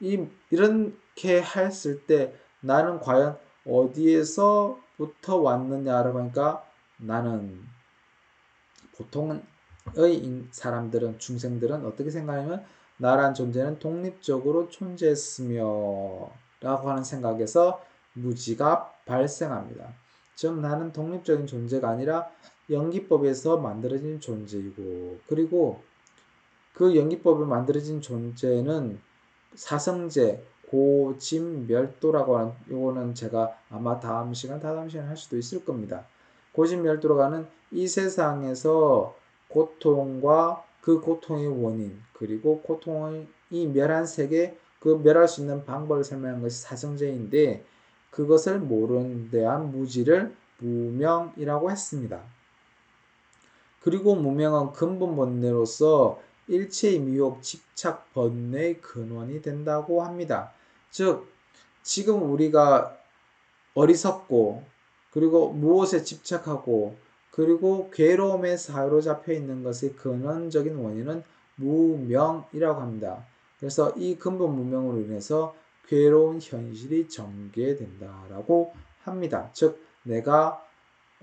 이렇게 했을 때 나는 과연 어디에서부터 왔느냐라고 하니까 나는 보통의 사람들은 중생들은 어떻게 생각하냐면 나란 존재는 독립적으로 존재했으며 라고 하는 생각에서 무지가 발생합니다. 즉 나는 독립적인 존재가 아니라 연기법에서 만들어진 존재이고 그리고 그 연기법에 만들어진 존재는 사성제, 고짐멸도라고 하는 요거는 제가 아마 다음 시간 할 수도 있을 겁니다. 고짐멸도라고 하는 이 세상에서 고통과 그 고통의 원인 그리고 고통의 이 멸한 세계 그 멸할 수 있는 방법을 설명하는 것이 사성제인데 그것을 모르는 데한 무지를 무명이라고 했습니다. 그리고 무명은 근본 본래로서 일체의 미혹, 집착, 번뇌의 근원이 된다고 합니다. 즉 지금 우리가 어리석고 그리고 무엇에 집착하고 그리고 괴로움에 사로잡혀 있는 것의 근원적인 원인은 무명이라고 합니다. 그래서 이 근본 무명으로 인해서 괴로운 현실이 전개된다라고 합니다. 즉 내가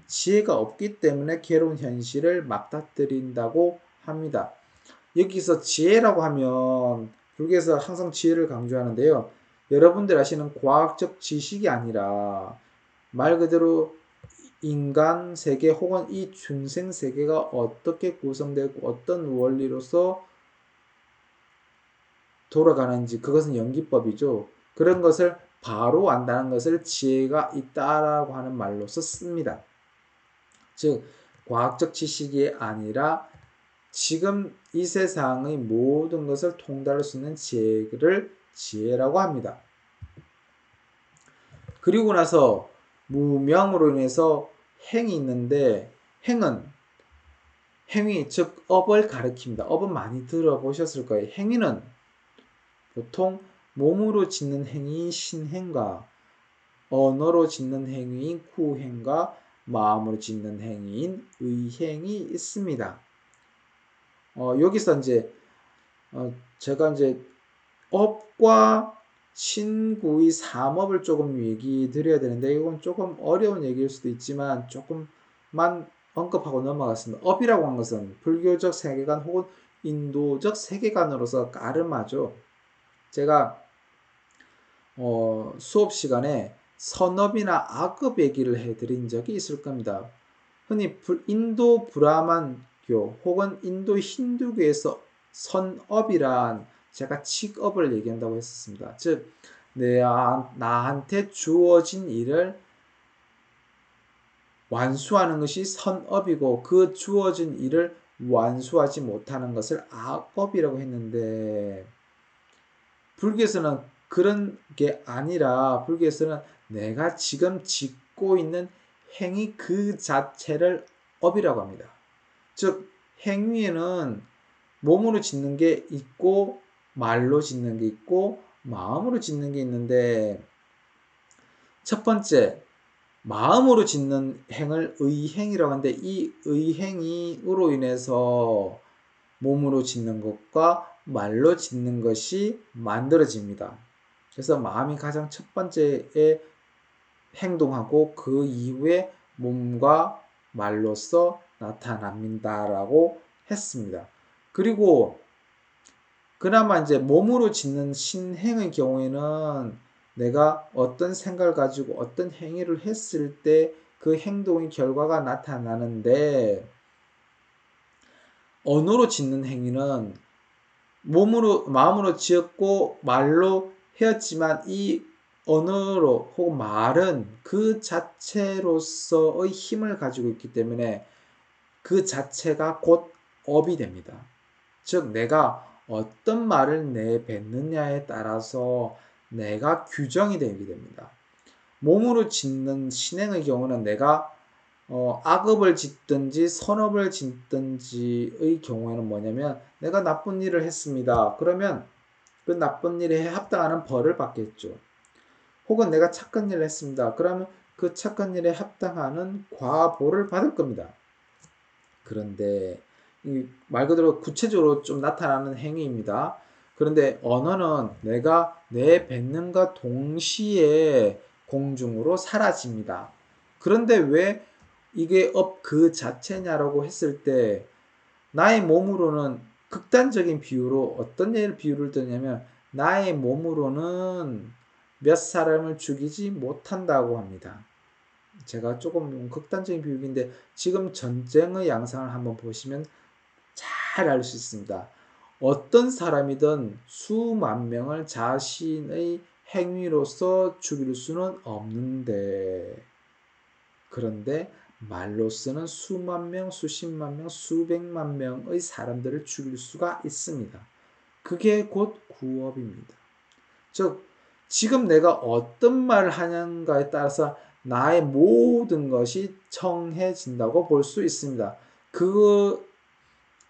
지혜가 없기 때문에 괴로운 현실을 맞닥뜨린다고 합니다. 여기서 지혜라고 하면 불교에서 항상 지혜를 강조하는데요. 여러분들 아시는 과학적 지식이 아니라 말 그대로 인간 세계 혹은 이 중생 세계가 어떻게 구성되고 어떤 원리로서 돌아가는지 그것은 연기법이죠. 그런 것을 바로 안다는 것을 지혜가 있다라고 하는 말로서 씁니다. 즉 과학적 지식이 아니라 지금 이 세상의 모든 것을 통달할 수 있는 지혜를 지혜라고 합니다. 그리고 나서 무명으로 인해서 행이 있는데 행위 즉 업을 가리킵니다. 업은 많이 들어보셨을 거예요. 행위는 보통 몸으로 짓는 행위인 신행과 언어로 짓는 행위인 구행과 마음으로 짓는 행위인 의행이 있습니다. 여기서 제가 업과 신구의 삼업을 조금 얘기 드려야 되는데 이건 조금 어려운 얘기일 수도 있지만 조금만 언급하고 넘어갔습니다. 업이라고 하는 것은 불교적 세계관 혹은 인도적 세계관으로서 까르마죠. 제가 수업 시간에 선업이나 악업 얘기를 해드린 적이 있을 겁니다. 흔히 인도 브라만교 혹은 인도 힌두교에서 선업이란 제가 직업을 얘기한다고 했었습니다. 즉 나한테 주어진 일을 완수하는 것이 선업이고 그 주어진 일을 완수하지 못하는 것을 악업이라고 했는데 불교에서는 그런 게 아니라 불교에서는 내가 지금 짓고 있는 행위 그 자체를 업이라고 합니다. 즉 행위에는 몸으로 짓는 게 있고 말로 짓는 게 있고 마음으로 짓는 게 있는데 첫 번째 마음으로 짓는 행을 의행이라고 하는데 이 의행으로 인해서 몸으로 짓는 것과 말로 짓는 것이 만들어집니다. 그래서 마음이 가장 첫 번째에 행동하고 그 이후에 몸과 말로써 나타납니다라고 했습니다. 그리고 그나마 몸으로 짓는 신행의 경우에는 내가 어떤 생각을 가지고 어떤 행위를 했을 때 그 행동의 결과가 나타나는데 언어로 짓는 행위는 마음으로 지었고 말로 헤었지만 이 언어로 혹은 말은 그 자체로서의 힘을 가지고 있기 때문에 그 자체가 곧 업이 됩니다. 즉 내가 어떤 말을 내뱉느냐에 따라서 내가 규정이 되게 됩니다. 몸으로 짓는 신행의 경우는 내가 악업을 짓든지 선업을 짓든지의 경우에는 뭐냐면 내가 나쁜 일을 했습니다. 그러면 그 나쁜 일에 합당하는 벌을 받겠죠. 혹은 내가 착한 일을 했습니다. 그러면 그 착한 일에 합당하는 과보를 받을 겁니다. 그런데 말 그대로 구체적으로 좀 나타나는 행위입니다. 그런데 언어는 내가 내뱉는과 동시에 공중으로 사라집니다. 그런데 왜 이게 그 자체냐라고 했을 때 나의 몸으로는 극단적인 비유로 어떤 비유를 드냐면 나의 몸으로는 몇 사람을 죽이지 못한다고 합니다. 제가 조금 극단적인 비유인데 지금 전쟁의 양상을 한번 보시면 잘 알 수 있습니다. 어떤 사람이든 수만 명을 자신의 행위로서 죽일 수는 없는데 그런데 말로서는 수만 명, 수십만 명, 수백만 명의 사람들을 죽일 수가 있습니다. 그게 곧 구업입니다. 즉 지금 내가 어떤 말을 하는가에 따라서 나의 모든 것이 청해진다고 볼 수 있습니다. 그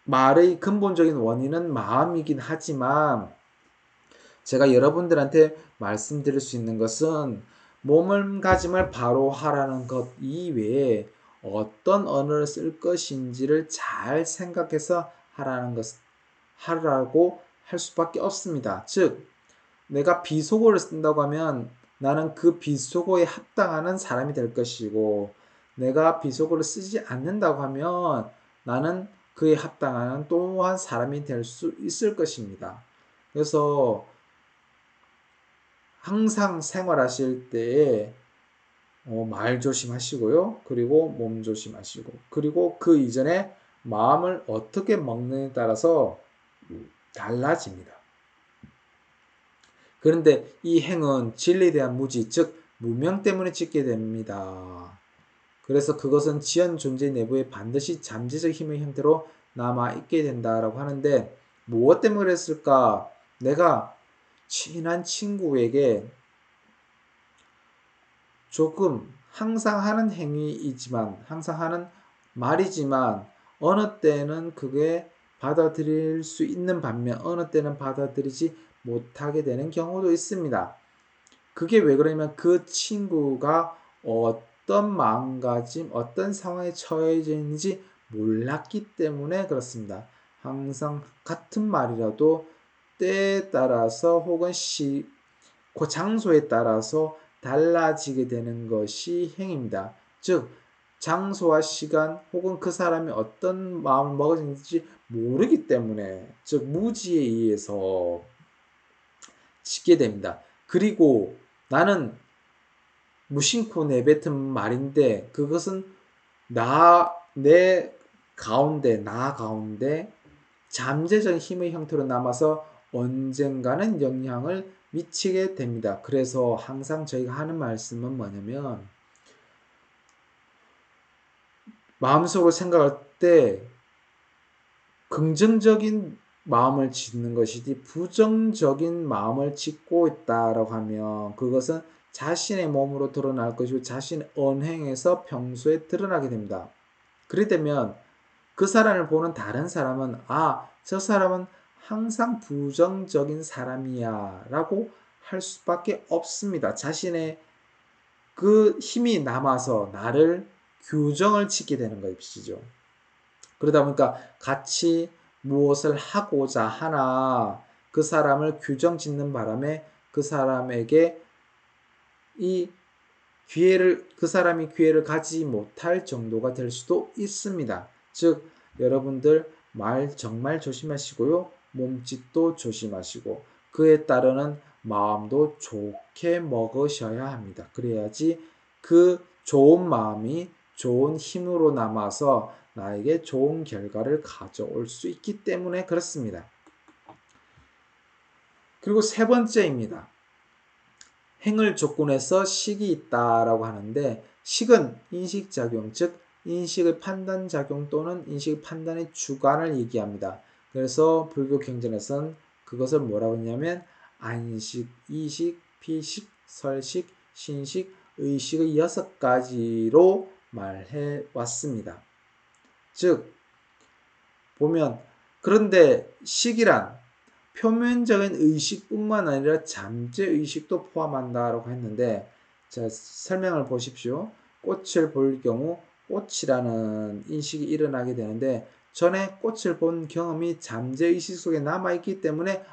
말의 근본적인 원인은 마음이긴 하지만 제가 여러분들한테 말씀드릴 수 있는 것은 몸가짐을 바로 하라는 것 이외에 어떤 언어를 쓸 것인지를 잘 생각해서 하라고 할 수밖에 없습니다. 즉 내가 비속어를 쓴다고 하면 나는 그 비속어에 합당하는 사람이 될 것이고 내가 비속어를 쓰지 않는다고 하면 나는 그에 합당하는 또한 사람이 될 수 있을 것입니다. 그래서 항상 생활하실 때에 말 조심하시고요. 그리고 몸 조심하시고 그리고 그 이전에 마음을 어떻게 먹느냐에 따라서 달라집니다. 그런데 이 행은 진리에 대한 무지, 즉 무명 때문에 짓게 됩니다. 그래서 그것은 지연 존재 내부에 반드시 잠재적 힘의 형태로 남아있게 된다라고 하는데 무엇 때문에 그랬을까? 내가 친한 친구에게 조금 항상 하는 행위이지만 항상 하는 말이지만 어느 때는 그게 받아들일 수 있는 반면 어느 때는 받아들이지 못하게 되는 경우도 있습니다. 그게 왜 그러냐면 그 친구가 어떤 마음가짐, 어떤 상황에 처해져 있는지 몰랐기 때문에 그렇습니다. 항상 같은 말이라도 때에 따라서 혹은 그 장소에 따라서 달라지게 되는 것이 행입니다. 즉 장소와 시간 혹은 그 사람이 어떤 마음을 먹었는지 모르기 때문에 즉 무지에 의해서 짓게 됩니다. 그리고 나는 무심코 내뱉은 말인데 그것은 나 가운데 잠재적 힘의 형태로 남아서 언젠가는 영향을 미치게 됩니다. 그래서 항상 저희가 하는 말씀은 뭐냐면 마음속으로 생각할 때 긍정적인 마음을 짓는 것이지 부정적인 마음을 짓고 있다라고 하면 그것은 자신의 몸으로 드러날 것이고 자신의 언행에서 평소에 드러나게 됩니다. 그렇게 되면 그 사람을 보는 다른 사람은 저 사람은 항상 부정적인 사람이야 라고 할 수밖에 없습니다. 자신의 그 힘이 남아서 나를 규정을 짓게 되는 것이죠. 그러다 보니까 같이 무엇을 하고자 하나 그 사람을 규정 짓는 바람에 그 사람에게 그 사람이 기회를 가지지 못할 정도가 될 수도 있습니다. 즉, 여러분들 말 정말 조심하시고요. 몸짓도 조심하시고 그에 따르는 마음도 좋게 먹으셔야 합니다. 그래야지 그 좋은 마음이 좋은 힘으로 남아서 나에게 좋은 결과를 가져올 수 있기 때문에 그렇습니다. 그리고 세 번째입니다. 행을 조건해서 식이 있다라고 하는데 식은 인식작용, 즉 인식의 판단작용 또는 인식의 판단의 주관을 얘기합니다. 그래서 불교 경전에서는 그것을 뭐라고 했냐면 안식, 이식, 피식, 설식, 신식, 의식의 6가지로 말해 왔습니다. 즉 보면 그런데 식이란 표면적인 의식뿐만 아니라 잠재 의식도 포함한다라고 했는데, 자, 설명을 보십시오. 꽃을 볼 경우 꽃이라는 인식이 일어나게 되는데, 전에 꽃을 본 경험이 잠재 의식 속에 남아있기 때문에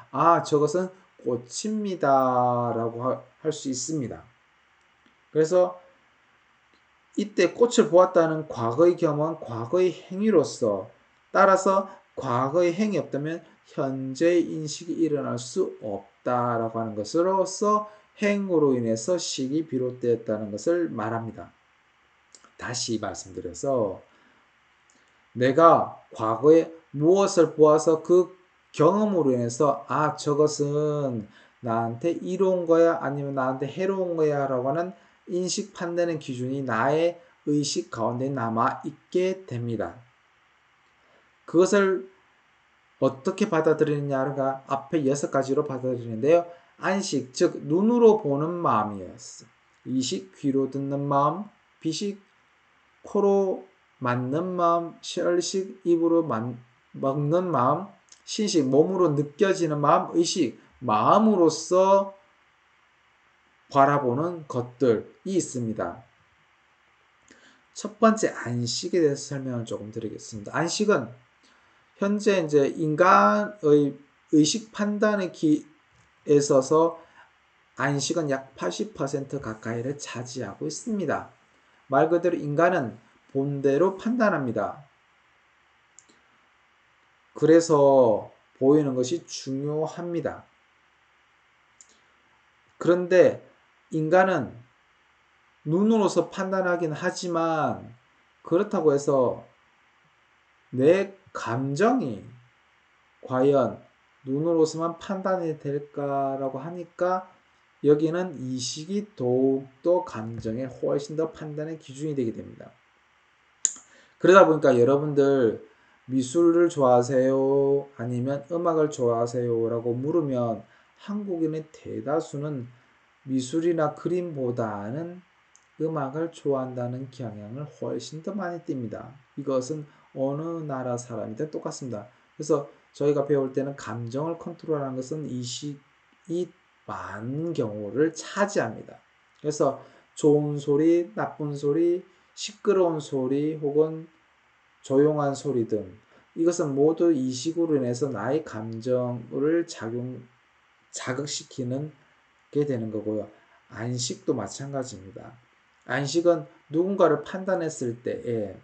저것은 꽃입니다 라고 할 수 있습니다. 그래서 이때 꽃을 보았다는 과거의 경험은 과거의 행위로서, 따라서 과거의 행위 없다면 현재의 인식이 일어날 수 없다라고 하는 것으로서 행으로 인해서 식이 비롯되었다는 것을 말합니다. 다시 말씀드려서, 내가 과거에 무엇을 보아서 그 경험으로 인해서 저것은 나한테 이로운 거야 아니면 나한테 해로운 거야 라고 하는 인식 판단의 기준이 나의 의식 가운데 남아 있게 됩니다. 그것을 어떻게 받아들이느냐가 앞에 6가지로 받아들이는데요. 안식, 즉 눈으로 보는 마음이었어. 이식, 귀로 듣는 마음, 비식, 코로 맞는 마음, 혈식, 입으로 먹는 마음, 신식, 몸으로 느껴지는 마음, 의식, 마음으로서 바라보는 것들이 있습니다. 첫 번째 안식에 대해서 설명을 조금 드리겠습니다. 안식은 현재 이제 인간의 의식 판단에 있어서 안식은 약 80% 가까이를 차지하고 있습니다. 말 그대로 인간은 본대로 판단합니다. 그래서 보이는 것이 중요합니다. 그런데 인간은 눈으로서 판단하긴 하지만, 그렇다고 해서 내 감정이 과연 눈으로서만 판단이 될까라고 하니까, 여기는 이식이 더욱더 감정에 훨씬 더 판단의 기준이 되게 됩니다. 그러다 보니까 여러분들 미술을 좋아하세요? 아니면 음악을 좋아하세요? 라고 물으면 한국인의 대다수는 미술이나 그림보다는 음악을 좋아한다는 경향을 훨씬 더 많이 띱니다. 이것은 어느 나라 사람이든 똑같습니다. 그래서 저희가 배울 때는 감정을 컨트롤하는 것은 이식이 많은 경우를 차지합니다. 그래서 좋은 소리, 나쁜 소리, 시끄러운 소리 혹은 조용한 소리 등, 이것은 모두 이식으로 인해서 나의 감정을 자극시키는 게 되는 거고요. 안식도 마찬가지입니다. 안식은 누군가를 판단했을 때의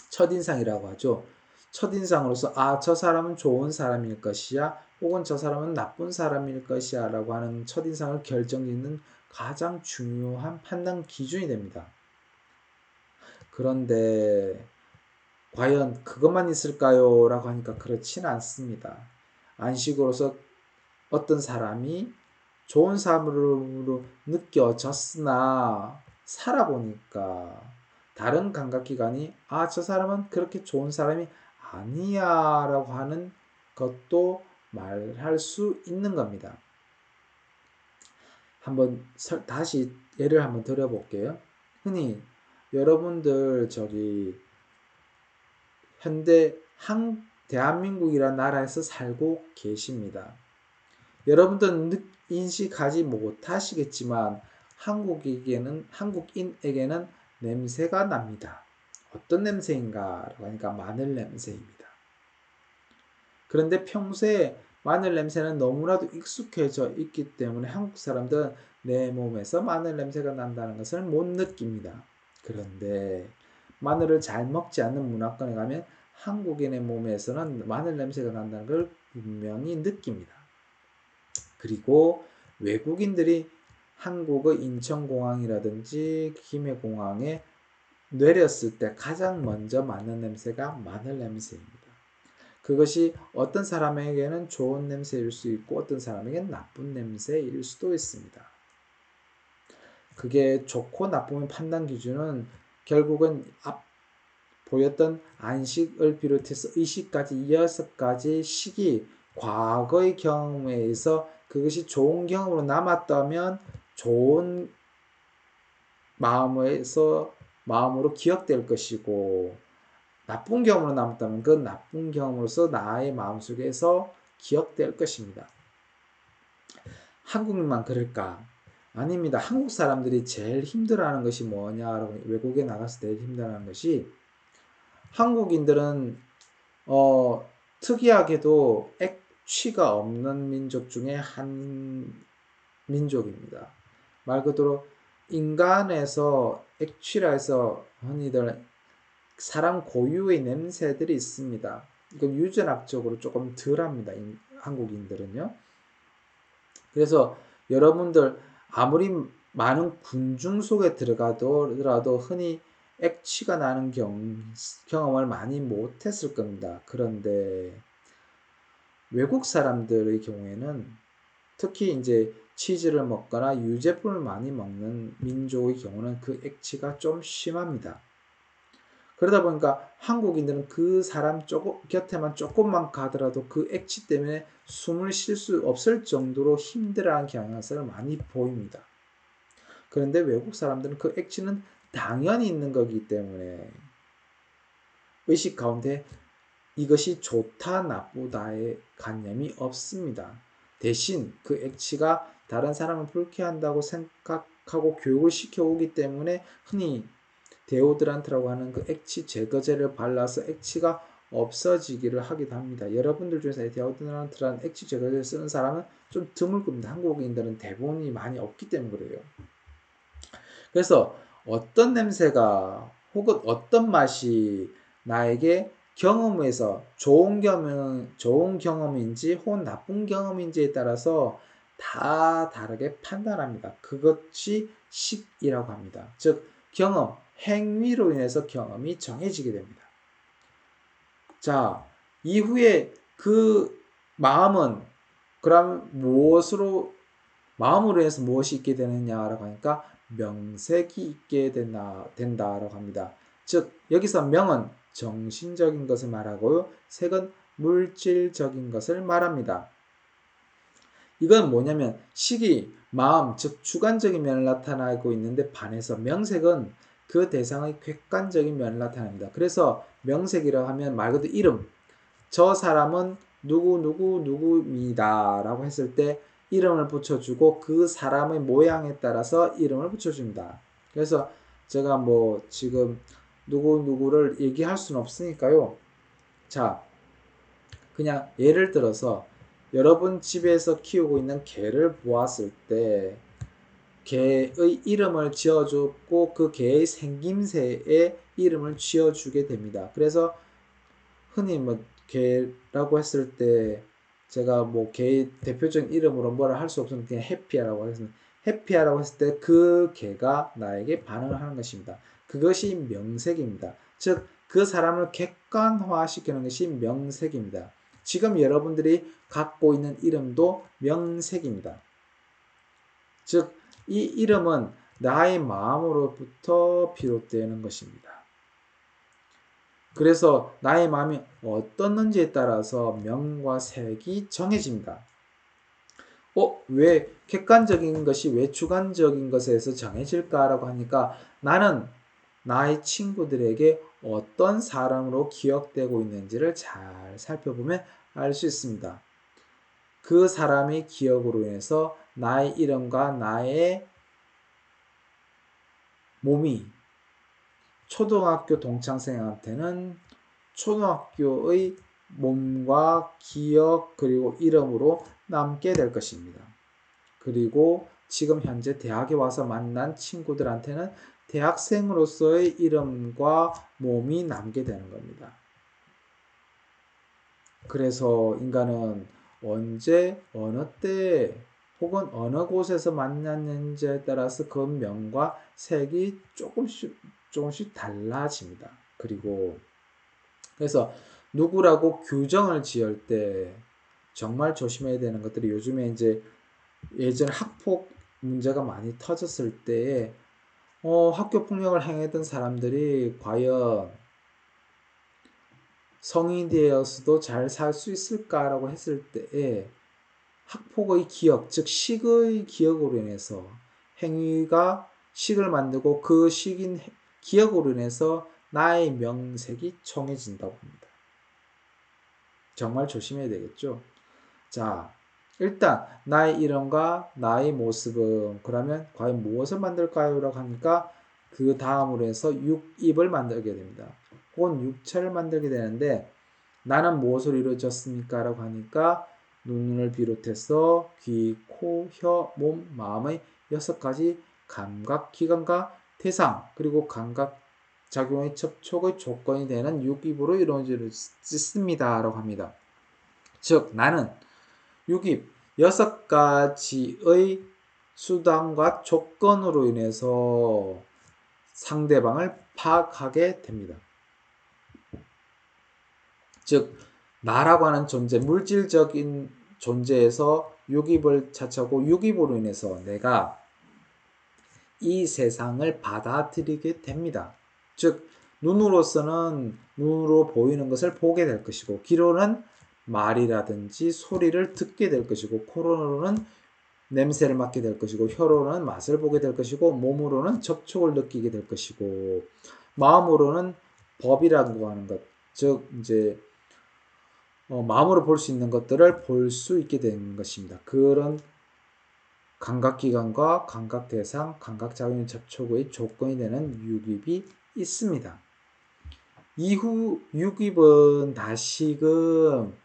첫인상이라고 하죠. 첫인상으로서 저 사람은 좋은 사람일 것이야 혹은 저 사람은 나쁜 사람일 것이야 라고 하는 첫인상을 결정짓는 가장 중요한 판단 기준이 됩니다. 그런데 과연 그것만 있을까요? 라고 하니까 그렇지는 않습니다. 안식으로서 어떤 사람이 좋은 사람으로 느껴졌으나 살아보니까 다른 감각기관이 저 사람은 그렇게 좋은 사람이 아니야 라고 하는 것도 말할 수 있는 겁니다. 한번 다시 예를 한번 들어볼게요. 흔히 여러분들 현대 대한민국이라는 나라에서 살고 계십니다. 여러분들은 인식하지 못하시겠지만 한국인에게는 냄새가 납니다. 어떤 냄새인가? 그러니까 마늘 냄새입니다. 그런데 평소에 마늘 냄새는 너무나도 익숙해져 있기 때문에 한국 사람들은 내 몸에서 마늘 냄새가 난다는 것을 못 느낍니다. 그런데 마늘을 잘 먹지 않는 문화권에 가면 한국인의 몸에서는 마늘 냄새가 난다는 걸 분명히 느낍니다. 그리고 외국인들이 한국의 인천공항이라든지 김해공항에 내렸을 때 가장 먼저 맡는 냄새가 마늘 냄새입니다. 그것이 어떤 사람에게는 좋은 냄새일 수 있고 어떤 사람에게는 나쁜 냄새일 수도 있습니다. 그게 좋고 나쁨의 판단 기준은 결국은 보였던 안식을 비롯해서 의식까지 6가지 식이 과거의 경험에 의해서 그것이 좋은 경험으로 남았다면 좋은 마음으로 기억될 것이고, 나쁜 경험으로 남았다면 그 나쁜 경험으로서 나의 마음속에서 기억될 것입니다. 한국만 그럴까? 아닙니다. 한국 사람들이 제일 힘들어하는 것이 뭐냐라고, 외국에 나가서 제일 힘들어하는 것이, 한국인들은 특이하게도 액취가 없는 민족 중에 한 민족입니다. 말 그대로 인간에서 액취라 해서 흔히들 사람 고유의 냄새들이 있습니다. 이건 유전학적으로 조금 덜합니다. 한국인들은요. 그래서 여러분들 아무리 많은 군중 속에 들어가더라도 흔히 액취가 나는 경험을 많이 못했을 겁니다. 그런데 외국 사람들의 경우에는 특히 이제 치즈를 먹거나 유제품을 많이 먹는 민족의 경우는 그 액취가 좀 심합니다. 그러다 보니까 한국인들은 그 사람 곁에만 조금만 가더라도 그 액취 때문에 숨을 쉴 수 없을 정도로 힘들어하는 경향성을 많이 보입니다. 그런데 외국 사람들은 그 액취는 당연히 있는 거기 때문에 의식 가운데 이것이 좋다 나쁘다의 관념이 없습니다. 대신 그 액취가 다른 사람을 불쾌한다고 생각하고 교육을 시켜오기 때문에 흔히 데오드란트라고 하는 그 액취 제거제를 발라서 액취가 없어지기를 하기도 합니다. 여러분들 중에서 데오드란트라는 액취 제거제를 쓰는 사람은 좀 드물 겁니다. 한국인들은 대부분이 많이 없기 때문에 그래요. 그래서 어떤 냄새가 혹은 어떤 맛이 나에게 경험에서 좋은 경험인지 혹은 나쁜 경험인지에 따라서 다 다르게 판단합니다. 그것이 식이라고 합니다. 즉 경험, 행위로 인해서 경험이 정해지게 됩니다. 자, 이후에 그 마음은 그럼 마음으로 해서 무엇이 있게 되느냐라고 하니까 명색이 있게 된다라고 합니다. 즉 여기서 명은 정신적인 것을 말하고요. 색은 물질적인 것을 말합니다. 이건 뭐냐면 식이 마음, 즉 주관적인 면을 나타나고 있는데 반해서 명색은 그 대상의 객관적인 면을 나타냅니다. 그래서 명색이라고 하면 말 그대로 이름, 저 사람은 누구입니다 라고 했을 때 이름을 붙여주고 그 사람의 모양에 따라서 이름을 붙여줍니다. 그래서 제가 뭐 지금 누구를 얘기할 수는 없으니까요. 자, 그냥 예를 들어서 여러분 집에서 키우고 있는 개를 보았을 때 개의 이름을 지어주고 그 개의 생김새에 이름을 지어주게 됩니다. 그래서 흔히 뭐 개라고 했을 때 제가 뭐 개의 대표적인 이름으로 뭐라 할 수 없으면 그냥 해피야라고 하겠습니다. 해피야라고 했을 때 그 개가 나에게 반응을 하는 것입니다. 그것이 명색입니다. 즉 그 사람을 객관화시키는 것이 명색입니다. 지금 여러분들이 갖고 있는 이름도 명색입니다. 즉 이 이름은 나의 마음으로부터 비롯되는 것입니다. 그래서 나의 마음이 어떻는지에 따라서 명과 색이 정해집니다. 왜 객관적인 것이 왜 주관적인 것에서 정해질까라고 하니까 나는 나의 친구들에게 어떤 사람으로 기억되고 있는지를 잘 살펴보면 알 수 있습니다. 그 사람의 기억으로 인해서 나의 이름과 나의 몸이 초등학교 동창생한테는 초등학교의 몸과 기억 그리고 이름으로 남게 될 것입니다. 그리고 지금 현재 대학에 와서 만난 친구들한테는 대학생으로서의 이름과 몸이 남게 되는 겁니다. 그래서 인간은 언제 어느 때 혹은 어느 곳에서 만났는지에 따라서 그 명과 색이 조금씩 달라집니다. 그래서 누구라고 규정을 지을 때 정말 조심해야 되는 것들이 요즘에 이제 예전 학폭 문제가 많이 터졌을 때에 학교 폭력을 행했던 사람들이 과연 성인이 되어서도 잘 살 수 있을까라고 했을 때에 학폭의 기억, 즉 식의 기억으로 인해서 행위가 식을 만들고 그 식인 기억으로 인해서 나의 명색이 정해진다고 합니다. 정말 조심해야 되겠죠. 자, 일단 나의 이름과 나의 모습은 그러면 과연 무엇을 만들까요? 라고 하니까 그 다음으로 해서 육입을 만들게 됩니다. 혹은 육체를 만들게 되는데 나는 무엇으로 이루어졌습니까? 라고 하니까 눈을 비롯해서 귀, 코, 혀, 몸, 마음의 6가지 감각기관과 대상 그리고 감각작용의 접촉의 조건이 되는 육입으로 이루어졌습니다. 라고 합니다. 즉 나는 육입 6가지의 수단과 조건으로 인해서 상대방을 파악하게 됩니다. 즉 나라고 하는 존재, 물질적인 존재에서 육입을 차차고 육입으로 인해서 내가 이 세상을 받아들이게 됩니다. 즉 눈으로서는 눈으로 보이는 것을 보게 될 것이고 귀로는 말이라든지 소리를 듣게 될 것이고 코로는 냄새를 맡게 될 것이고 혀로는 맛을 보게 될 것이고 몸으로는 접촉을 느끼게 될 것이고 마음으로는 법이라고 하는 것, 즉 이제 마음으로 볼 수 있는 것들을 볼 수 있게 되는 것입니다. 그런 감각기관과 감각대상, 감각작용 접촉의 조건이 되는 육입이 있습니다. 이후 육입은 다시금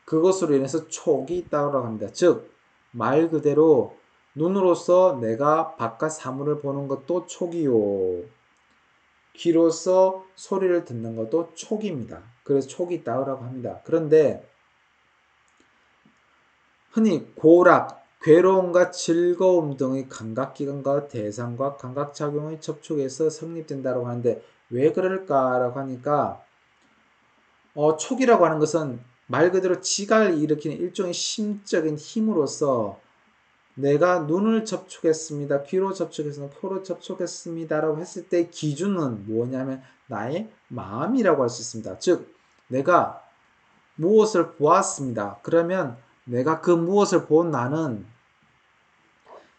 그것으로 인해서 촉이 있다고 합니다. 즉 말 그대로 눈으로서 내가 바깥 사물을 보는 것도 촉이요. 귀로서 소리를 듣는 것도 촉입니다. 그래서 촉이 있다고 합니다. 그런데 흔히 고락, 괴로움과 즐거움 등의 감각기관과 대상과 감각작용의 접촉에서 성립된다고 하는데 왜 그럴까라고 하니까 촉이라고 하는 것은 말 그대로 지각을 일으키는 일종의 심적인 힘으로서 내가 눈을 접촉했습니다. 귀로 접촉했습니다. 코로 접촉했습니다. 라고 했을 때 기준은 뭐냐면 나의 마음이라고 할 수 있습니다. 즉 내가 무엇을 보았습니다. 그러면 내가 그 무엇을 본 나는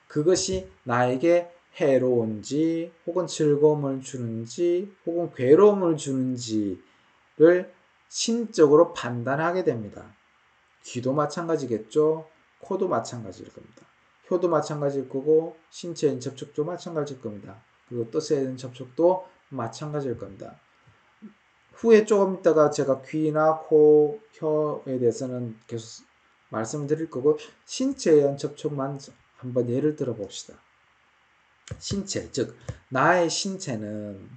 그것이 나에게 해로운지 혹은 즐거움을 주는지 혹은 괴로움을 주는지를 심적으로 판단하게 됩니다. 귀도 마찬가지겠죠. 코도 마찬가지일 겁니다. 혀도 마찬가지일 거고 신체인 접촉도 마찬가지일 겁니다. 그리고 뜻에 대한 접촉도 마찬가지일 겁니다. 후에 조금 있다가 제가 귀나 코, 혀에 대해서는 계속 말씀을 드릴 거고 신체에 의한 접촉만 한번 예를 들어 봅시다. 신체, 즉 나의 신체는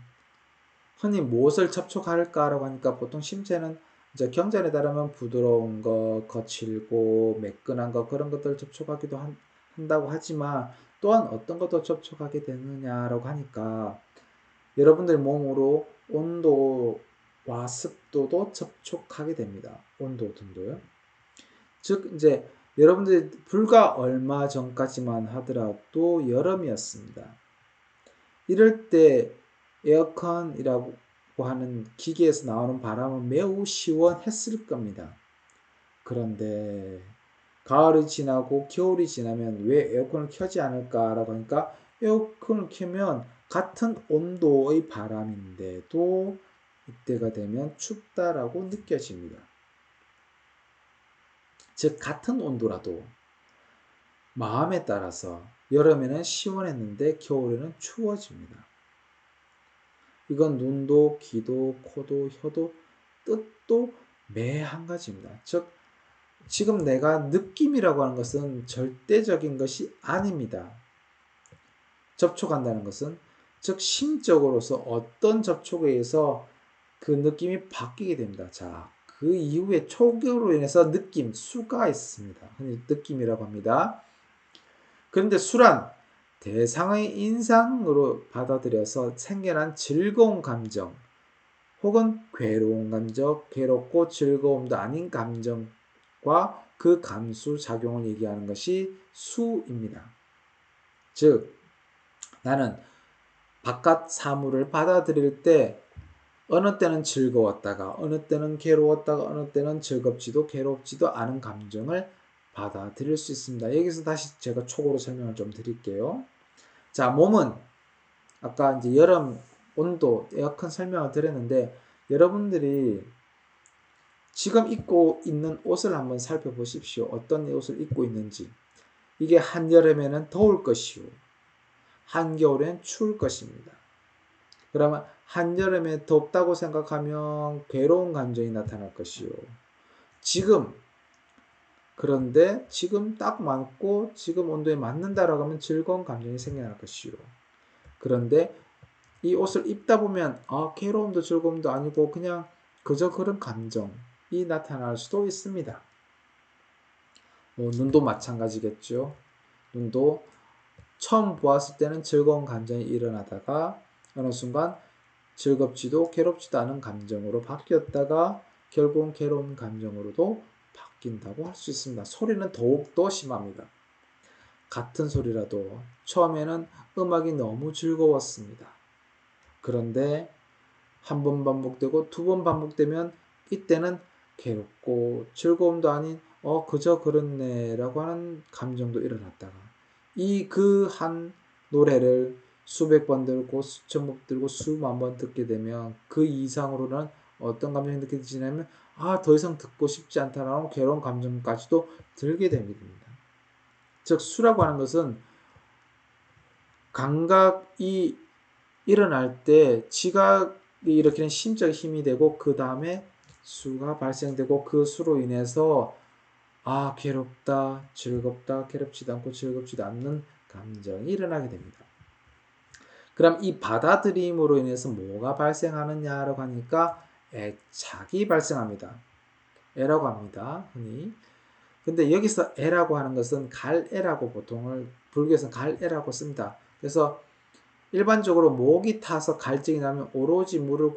흔히 무엇을 접촉할까라고 하니까 보통 신체는 이제 경전에 따르면 부드러운 거, 거칠고 매끈한 거 그런 것들을 접촉하기도 한다고 하지만 또한 어떤 것도 접촉하게 되느냐라고 하니까 여러분들 몸으로 온도와 습도도 접촉하게 됩니다. 온도 등도요. 즉 이제 여러분들이 불과 얼마 전까지만 하더라도 여름이었습니다. 이럴 때 에어컨이라고 하는 기계에서 나오는 바람은 매우 시원했을 겁니다. 그런데 가을이 지나고 겨울이 지나면 왜 에어컨을 켜지 않을까라고 하니까 에어컨을 켜면 같은 온도의 바람인데도 이때가 되면 춥다라고 느껴집니다. 즉 같은 온도라도 마음에 따라서 여름에는 시원했는데 겨울에는 추워집니다. 이건 눈도 귀도 코도 혀도 뜻도 매 한 가지입니다. 즉 지금 내가 느낌이라고 하는 것은 절대적인 것이 아닙니다. 접촉한다는 것은 즉 심적으로서 어떤 접촉에 의해서 그 느낌이 바뀌게 됩니다. 자, 그 이후에 촉으로 인해서 느낌, 수가 있습니다. 흔히 느낌이라고 합니다. 그런데 수란 대상의 인상으로 받아들여서 생겨난 즐거운 감정 혹은 괴로운 감정, 괴롭고 즐거움도 아닌 감정과 그 감수 작용을 얘기하는 것이 수입니다. 즉 나는 바깥 사물을 받아들일 때 어느 때는 즐거웠다가 어느 때는 괴로웠다가 어느 때는 즐겁지도 괴롭지도 않은 감정을 받아들일 수 있습니다. 여기서 다시 제가 촉으로 설명을 좀 드릴게요. 자, 몸은 아까 이제 여름 온도 에어컨 설명을 드렸는데 여러분들이 지금 입고 있는 옷을 한번 살펴보십시오. 어떤 옷을 입고 있는지. 이게 한여름에는 더울 것이요. 한겨울엔 추울 것입니다. 그러면 한여름에 덥다고 생각하면 괴로운 감정이 나타날 것이요. 지금 그런데 지금 딱 맞고 지금 온도에 맞는다라고 하면 즐거운 감정이 생겨날 것이요. 그런데 이 옷을 입다 보면 괴로움도 즐거움도 아니고 그냥 그저 그런 감정이 나타날 수도 있습니다. 눈도 마찬가지겠죠. 눈도 처음 보았을 때는 즐거운 감정이 일어나다가 어느 순간 즐겁지도 괴롭지도 않은 감정으로 바뀌었다가 결국은 괴로운 감정으로도 바뀐다고 할 수 있습니다. 소리는 더욱더 심합니다. 같은 소리라도 처음에는 음악이 너무 즐거웠습니다. 그런데 한 번 반복되고 두 번 반복되면 이때는 괴롭고 즐거움도 아닌 그저 그렇네 라고 하는 감정도 일어났다가 그 한 노래를 수백 번 들고 수천 번 들고 수만 번 듣게 되면 그 이상으로는 어떤 감정이 느껴지냐면 더 이상 듣고 싶지 않다라는 괴로운 감정까지도 들게 됩니다. 즉 수라고 하는 것은 감각이 일어날 때 지각이 일으키는 심적 힘이 되고 그 다음에 수가 발생되고 그 수로 인해서 괴롭다, 즐겁다, 괴롭지도 않고 즐겁지도 않는 감정이 일어나게 됩니다. 그럼 이 받아들임으로 인해서 뭐가 발생하느냐라고 하니까 애착이 발생합니다. 애라고 합니다. 흔히. 근데 여기서 애라고 하는 것은 갈애라고 보통을 불교에서는 갈애라고 씁니다. 그래서 일반적으로 목이 타서 갈증이 나면 오로지 물을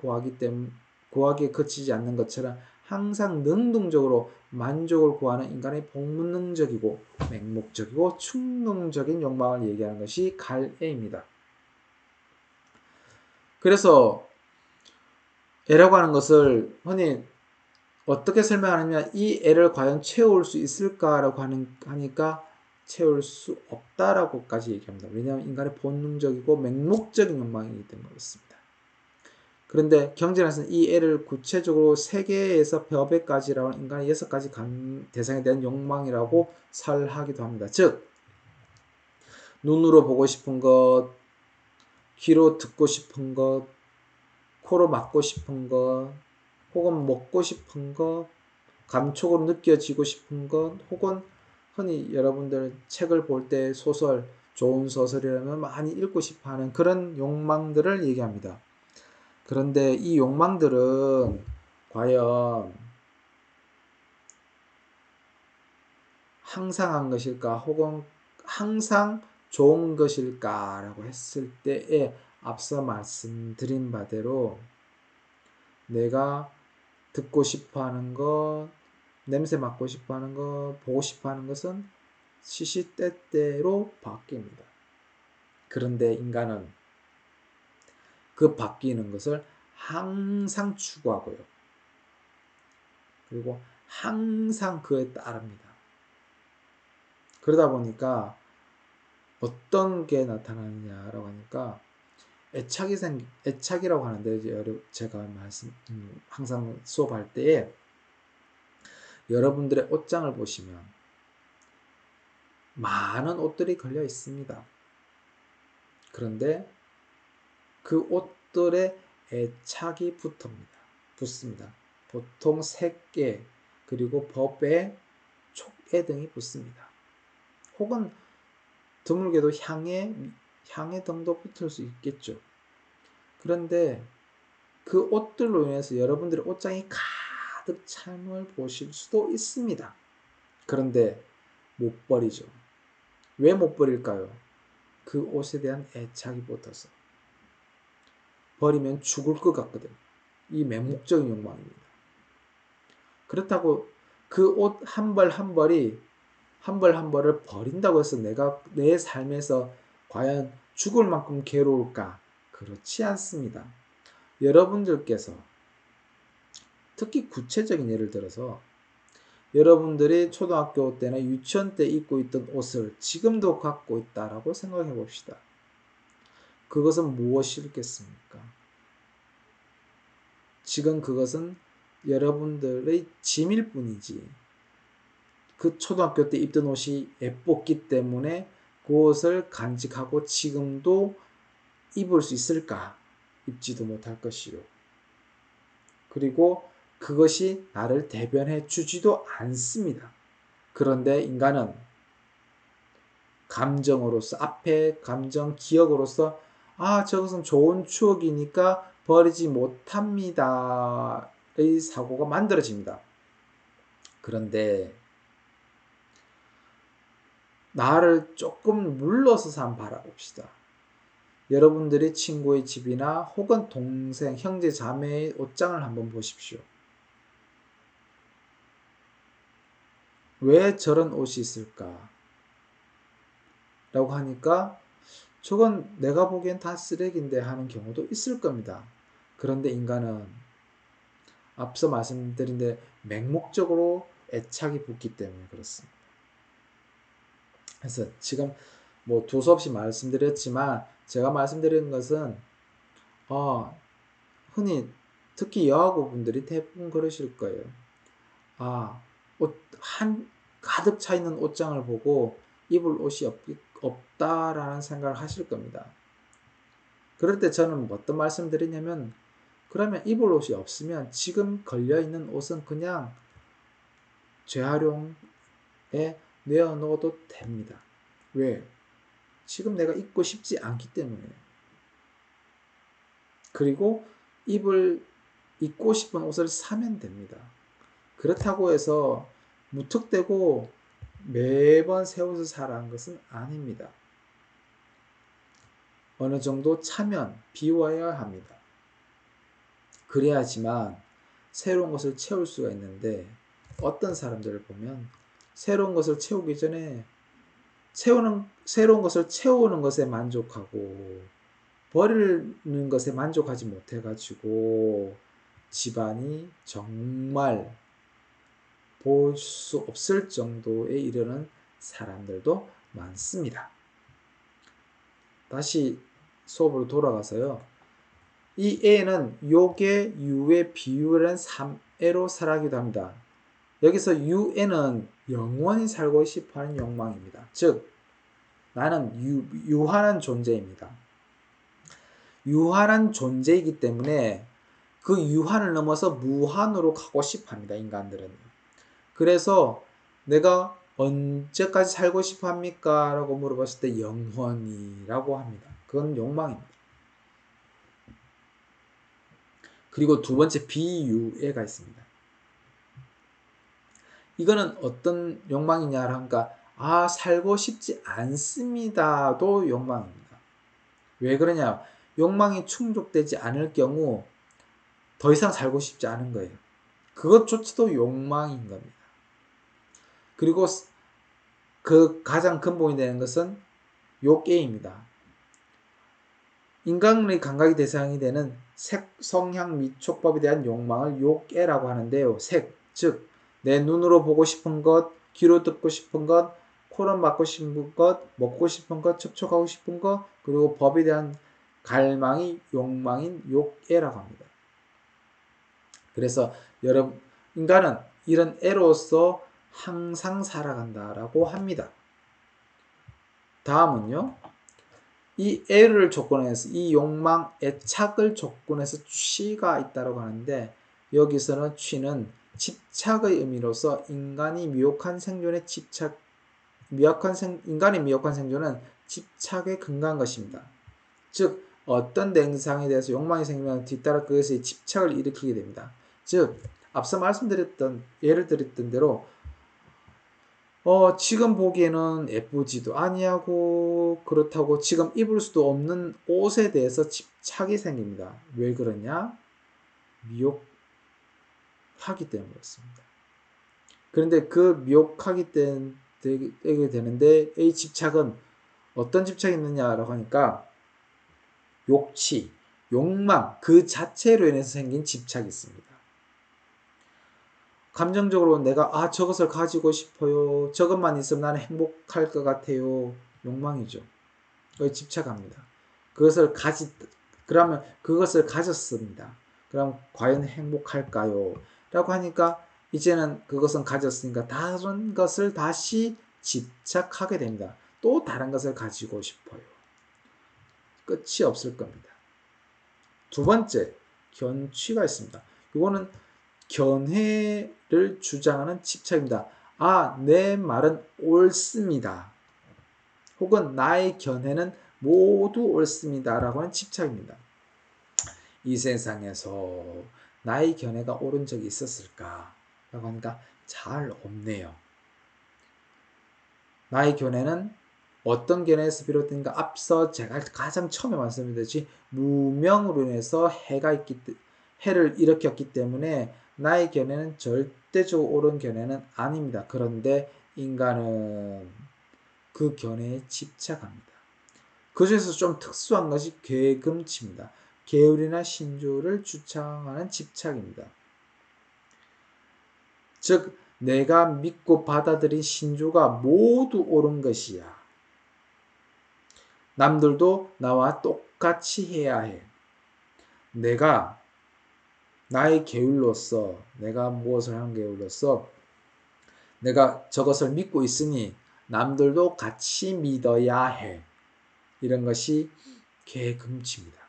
구하기에 그치지 않는 것처럼 항상 능동적으로 만족을 구하는 인간의 본능적이고 맹목적이고 충동적인 욕망을 얘기하는 것이 갈애입니다. 그래서 애라고 하는 것을 흔히 어떻게 설명하느냐, 이 애를 과연 채울 수 있을까라고 하니까 채울 수 없다라고까지 얘기합니다. 왜냐하면 인간의 본능적이고 맹목적인 욕망이기 때문에 그렇습니다. 그런데 경전에서는 이 애를 구체적으로 세계에서 벼베까지라고 인간의 6가지 대상에 대한 욕망이라고 설하기도 합니다. 즉 눈으로 보고 싶은 것, 귀로 듣고 싶은 것, 코로 맡고 싶은 것, 혹은 먹고 싶은 것, 감촉으로 느껴지고 싶은 것, 혹은 흔히 여러분들 책을 볼 때 소설, 좋은 소설이라면 많이 읽고 싶어 하는 그런 욕망들을 얘기합니다. 그런데 이 욕망들은 과연 항상한 것일까, 혹은 항상 좋은 것일까라고 했을 때에 앞서 말씀드린 바대로 내가 듣고 싶어 하는 것, 냄새 맡고 싶어 하는 것, 보고 싶어 하는 것은 시시때때로 바뀝니다. 그런데 인간은 그 바뀌는 것을 항상 추구하고요. 그리고 항상 그에 따릅니다. 그러다 보니까 어떤 게 나타나느냐라고 하니까 애착이라고 하는데 제가 항상 수업할 때에 여러분들의 옷장을 보시면 많은 옷들이 걸려 있습니다. 그런데 그 옷들에 애착이 붙습니다. 보통 색계 그리고 법에 촉애 등이 붙습니다. 혹은 드물게도 향에 등도 붙을 수 있겠죠. 그런데 그 옷들로 인해서 여러분들의 옷장이 가득 찬을 보실 수도 있습니다. 그런데 못 버리죠. 왜 못 버릴까요? 그 옷에 대한 애착이 붙어서. 버리면 죽을 것 같거든. 이 맹목적인 욕망입니다. 그렇다고 그 옷 한 벌 한 벌이 한 벌 한 벌을 버린다고 해서 내가 내 삶에서 과연 죽을 만큼 괴로울까? 그렇지 않습니다. 여러분들께서 특히 구체적인 예를 들어서 여러분들이 초등학교 때나 유치원 때 입고 있던 옷을 지금도 갖고 있다라고 생각해 봅시다. 그것은 무엇이겠습니까? 지금 그것은 여러분들의 짐일 뿐이지 그 초등학교 때 입던 옷이 예뻤기 때문에 그 옷을 간직하고 지금도 입을 수 있을까? 입지도 못할 것이요. 그리고 그것이 나를 대변해 주지도 않습니다. 그런데 인간은 감정으로서 앞에 감정 기억으로서 저것은 좋은 추억이니까 버리지 못합니다의 사고가 만들어집니다. 그런데 나를 조금 물러서서 한번 바라봅시다. 여러분들이 친구의 집이나 혹은 동생, 형제, 자매의 옷장을 한번 보십시오. 왜 저런 옷이 있을까? 라고 하니까 저건 내가 보기엔 다 쓰레기인데 하는 경우도 있을 겁니다. 그런데 인간은 앞서 말씀드린 데 맹목적으로 애착이 붙기 때문에 그렇습니다. 그래서 지금 뭐 두서없이 말씀드렸지만 제가 말씀드리는 것은 흔히 특히 여아구 분들이 대부분 그러실 거예요. 가득 차 있는 옷장을 보고 입을 옷이 없다라는 생각을 하실 겁니다. 그럴 때 저는 어떤 말씀 드리냐면 그러면 입을 옷이 없으면 지금 걸려있는 옷은 그냥 재활용에 내어놓아도 됩니다. 왜? 지금 내가 입고 싶지 않기 때문에. 그리고 입고 싶은 옷을 사면 됩니다. 그렇다고 해서 무턱대고 매번 새 옷을 사라는 것은 아닙니다. 어느 정도 차면 비워야 합니다. 그래야지만 새로운 것을 채울 수가 있는데 어떤 사람들을 보면 새로운 것을 채우기 전에 새로운 것을 채우는 것에 만족하고 버리는 것에 만족하지 못해가지고 집안이 정말 볼 수 없을 정도에 이르는 사람들도 많습니다. 다시 수업으로 돌아가서요. 이 애는 욕의 유의 비유를 한 3애로 살아가기도 합니다. 여기서 유애는 영원히 살고 싶어하는 욕망입니다. 즉 나는 유한한 존재입니다. 유한한 존재이기 때문에 그 유한을 넘어서 무한으로 가고 싶어합니다. 인간들은. 그래서 내가 언제까지 살고 싶어 합니까? 라고 물어봤을 때 영원히라고 합니다. 그건 욕망입니다. 그리고 두 번째 비유애가 있습니다. 이거는 어떤 욕망이냐 하니까 살고 싶지 않습니다도 욕망입니다. 왜 그러냐? 욕망이 충족되지 않을 경우 더 이상 살고 싶지 않은 거예요. 그것조차도 욕망인 겁니다. 그리고 그 가장 근본이 되는 것은 욕애입니다. 인간의 감각의 대상이 되는 색, 성향, 미촉법에 대한 욕망을 욕애라고 하는데요. 색, 즉 내 눈으로 보고 싶은 것, 귀로 듣고 싶은 것, 코로 맡고 싶은 것, 먹고 싶은 것, 척척하고 싶은 것, 그리고 법에 대한 갈망이 욕망인 욕애라고 합니다. 그래서 여러분 인간은 이런 애로서 항상 살아간다라고 합니다. 다음은요. 이 애를 조건해서 이 욕망, 애착을 조건해서 취가 있다고 하는데 여기서는 취는 집착의 의미로서 인간이 미혹한 생존의 인간의 미혹한 생존은 집착에 근거한 것입니다. 즉 어떤 대상에 대해서 욕망이 생기면 뒤따라 그것에 집착을 일으키게 됩니다. 즉 앞서 말씀드렸던 예를 들었던 대로 지금 보기에는 예쁘지도 아니하고 그렇다고 지금 입을 수도 없는 옷에 대해서 집착이 생깁니다. 왜 그러냐? 미혹하기 때문에 그렇습니다. 그런데 그 미혹하기 때문에 되게 되는데 이 집착은 어떤 집착이 있느냐라고 하니까 욕취, 욕망 그 자체로 인해서 생긴 집착이 있습니다. 감정적으로 내가 저것을 가지고 싶어요. 저것만 있으면 나는 행복할 것 같아요. 욕망이죠. 거기에 집착합니다. 그러면 그것을 가졌습니다. 그럼 과연 행복할까요? 라고 하니까 이제는 그것은 가졌으니까 다른 것을 다시 집착하게 됩니다. 또 다른 것을 가지고 싶어요. 끝이 없을 겁니다. 두 번째, 견취가 있습니다. 이거는 견해를 주장하는 집착입니다. 아, 내 말은 옳습니다. 혹은 나의 견해는 모두 옳습니다. 라고 하는 집착입니다. 이 세상에서 나의 견해가 옳은 적이 있었을까? 라고 하니까 잘 없네요. 나의 견해는 어떤 견해에서 비롯된가? 앞서 제가 가장 처음에 말씀드렸듯이 무명으로 인해서 해를 일으켰기 때문에 나의 견해는 절대적으로 옳은 견해는 아닙니다. 그런데 인간은 그 견해에 집착합니다. 그 중에서 좀 특수한 것이 괴금치입니다. 계율이나 신조를 주창하는 집착입니다. 즉 내가 믿고 받아들인 신조가 모두 옳은 것이야. 남들도 나와 똑같이 해야 해. 내가 나의 계율로서 내가 무엇을 하는 계율로서 내가 저것을 믿고 있으니 남들도 같이 믿어야 해. 이런 것이 계금치입니다.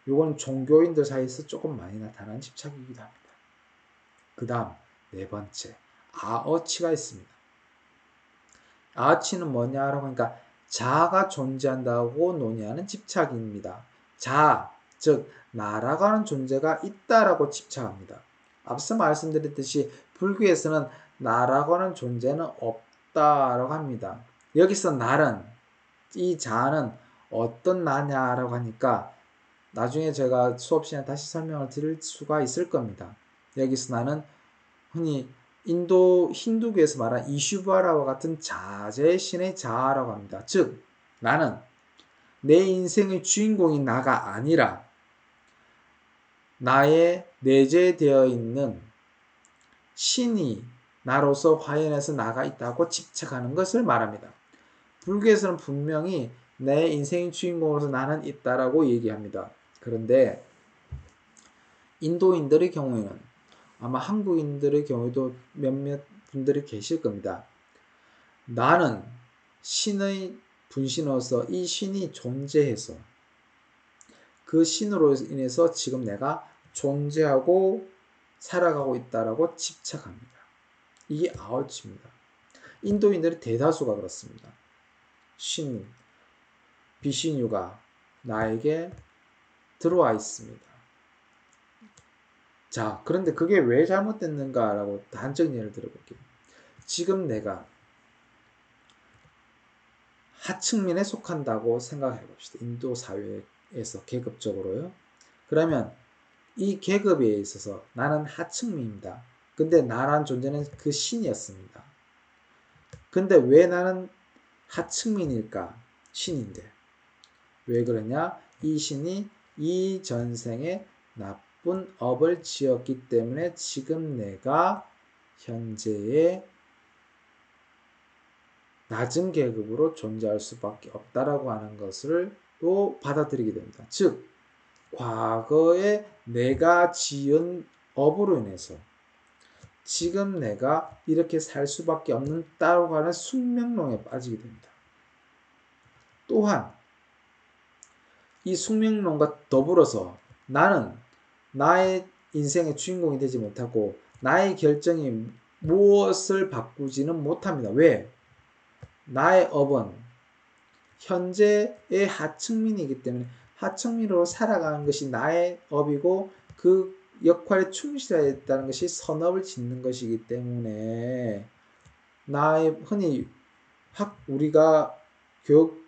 이건 종교인들 사이에서 조금 많이 나타나는 집착이기도 합니다. 그 다음 네 번째, 아어치가 있습니다. 아어치는 뭐냐라고 하니까 자아가 존재한다고 논의하는 집착입니다. 자아, 즉 나라고 하는 존재가 있다라고 집착합니다. 앞서 말씀드렸듯이 불교에서는 나라고 하는 존재는 없다라고 합니다. 여기서 나는, 이 자아는 어떤 나냐라고 하니까 나중에 제가 수업 시간에 다시 설명을 드릴 수가 있을 겁니다. 여기서 나는 흔히 힌두교에서 말한 이슈바라와 같은 자재의 신의 자아라고 합니다. 즉 나는 내 인생의 주인공인 나가 아니라 나의 내재되어 있는 신이 나로서 화연해서 나가 있다고 집착하는 것을 말합니다. 불교에서는 분명히 내 인생의 주인공으로서 나는 있다라고 얘기합니다. 그런데 인도인들의 경우에는 아마 한국인들의 경우에도 몇몇 분들이 계실 겁니다. 나는 신의 분신으로서 이 신이 존재해서 그 신으로 인해서 지금 내가 존재하고 살아가고 있다라고 집착합니다. 이게 아우치입니다. 인도인들의 대다수가 그렇습니다. 신, 비신유가 나에게 들어와 있습니다. 자, 그런데 그게 왜 잘못됐는가라고 단적인 예를 들어볼게요. 지금 내가 하층민에 속한다고 생각해 봅시다. 인도 사회에서 계급적으로요. 그러면 이 계급에 있어서 나는 하층민입니다. 근데 나란 존재는 그 신이었습니다. 근데 왜 나는 하층민일까? 신인데. 왜 그러냐? 이 신이 이 전생에 나쁜 업을 지었기 때문에 지금 내가 현재의 낮은 계급으로 존재할 수밖에 없다라고 하는 것을 또 받아들이게 됩니다. 즉 과거에 내가 지은 업으로 인해서 지금 내가 이렇게 살 수밖에 없다라고 하는 숙명론에 빠지게 됩니다. 또한 이 숙명론과 더불어서 나는 나의 인생의 주인공이 되지 못하고 나의 결정이 무엇을 바꾸지는 못합니다. 왜? 나의 업은 현재의 하층민이기 때문에 하층민으로 살아가는 것이 나의 업이고 그 역할에 충실해야 했다는 것이 선업을 짓는 것이기 때문에 나의 흔히 우리가 교육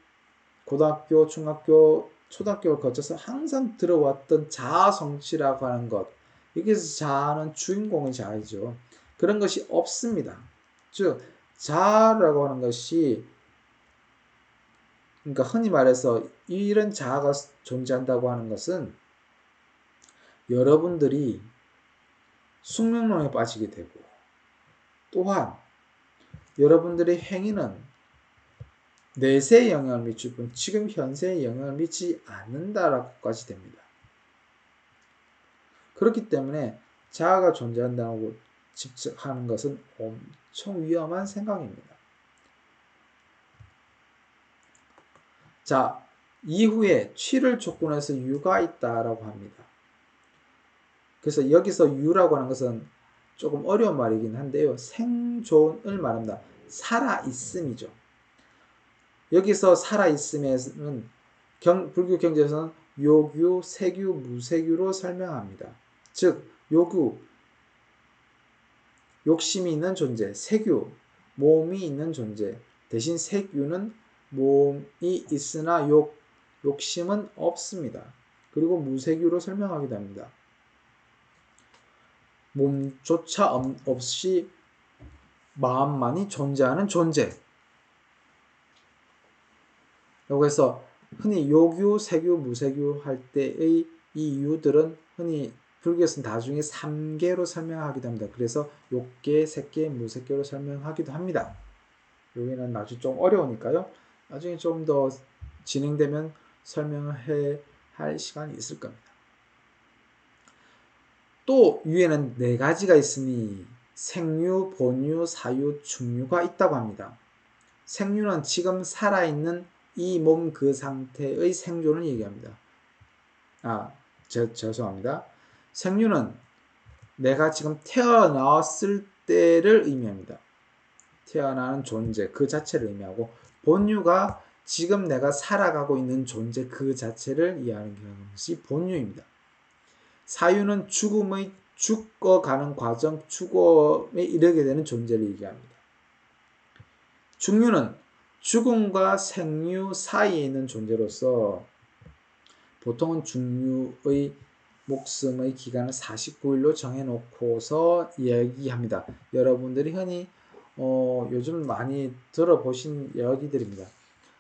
고등학교, 중학교, 초등학교를 거쳐서 항상 들어왔던 자아 성취라고 하는 것. 여기서 자아는 주인공의 자아이죠. 그런 것이 없습니다. 즉 자아라고 하는 것이 그러니까 흔히 말해서 이런 자아가 존재한다고 하는 것은 여러분들이 숙명론에 빠지게 되고 또한 여러분들의 행위는 내세에 영향을 미칠 뿐 지금 현세에 영향을 미치지 않는다라고까지 됩니다. 그렇기 때문에 자아가 존재한다고 집착하는 것은 엄청 위험한 생각입니다. 자, 이후에 취를 조건해서 유가 있다라고 합니다. 그래서 여기서 유라고 하는 것은 조금 어려운 말이긴 한데요. 생존을 말합니다. 살아있음이죠. 여기서 살아있음에는 불교 경제에서는 요규, 세규, 무세규로 설명합니다. 즉 요규, 욕심이 있는 존재, 세규, 몸이 있는 존재, 대신 세규는 몸이 있으나 욕심은 없습니다. 그리고 무세규로 설명하기도 합니다. 몸조차 없이 마음만이 존재하는 존재. 여기서 흔히 요규, 세규, 무세규 할 때의 이 유들은 흔히 불교에서는 나중에 3개로 설명하기도 합니다. 그래서 욕계, 색계, 무색계로 설명하기도 합니다. 여기는 나중에 좀 어려우니까요. 나중에 좀 더 진행되면 설명을 할 시간이 있을 겁니다. 또 유에는 4가지가 있으니 생유, 본유, 사유, 충유가 있다고 합니다. 생유는 지금 살아있는 이 몸 그 상태의 생존을 얘기합니다. 죄송합니다. 생유는 내가 지금 태어났을 때를 의미합니다. 태어나는 존재 그 자체를 의미하고, 본유가 지금 내가 살아가고 있는 존재 그 자체를 이해하는 것이 본유입니다. 사유는 죽어가는 과정, 죽음에 이르게 되는 존재를 얘기합니다. 충유는 죽음과 생유 사이에 있는 존재로서 보통은 중유의 목숨의 기간을 49일로 정해놓고서 얘기합니다. 여러분들이 흔히 요즘 많이 들어보신 이야기들입니다.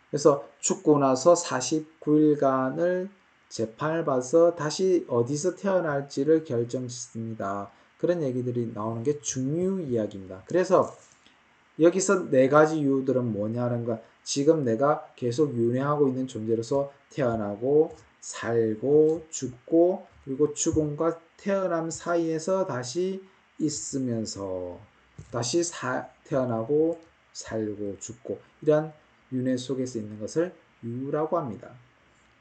그래서 죽고 나서 49일간을 재판을 봐서 다시 어디서 태어날지를 결정짓습니다. 그런 얘기들이 나오는 게 중유 이야기입니다. 그래서 여기서 4가지 유들은 뭐냐는 거, 지금 내가 계속 윤회하고 있는 존재로서 태어나고 살고 죽고 그리고 죽음과 태어남 사이에서 다시 있으면서 다시 태어나고 살고 죽고 이런 윤회 속에서 있는 것을 유라고 합니다.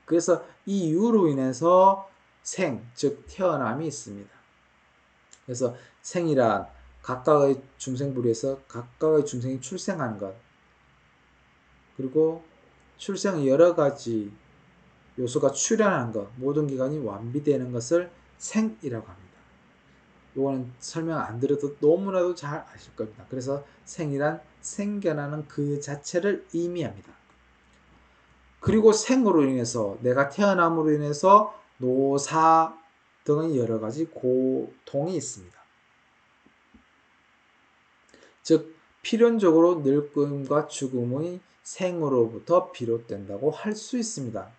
그래서 이 유로 인해서 즉 태어남이 있습니다. 그래서 생이란 각각의 중생부리에서 각각의 중생이 출생하는 것, 그리고 출생의 여러 가지 요소가 출현하는 것, 모든 기관이 완비되는 것을 생이라고 합니다. 이거는 설명 안 드려도 너무나도 잘 아실 겁니다. 그래서 생이란 생겨나는 그 자체를 의미합니다. 그리고 생으로 인해서 내가 태어남으로 인해서 노사 등의 여러 가지 고통이 있습니다. 즉 필연적으로 늙음과 죽음의 생으로부터 비롯된다고 할 수 있습니다.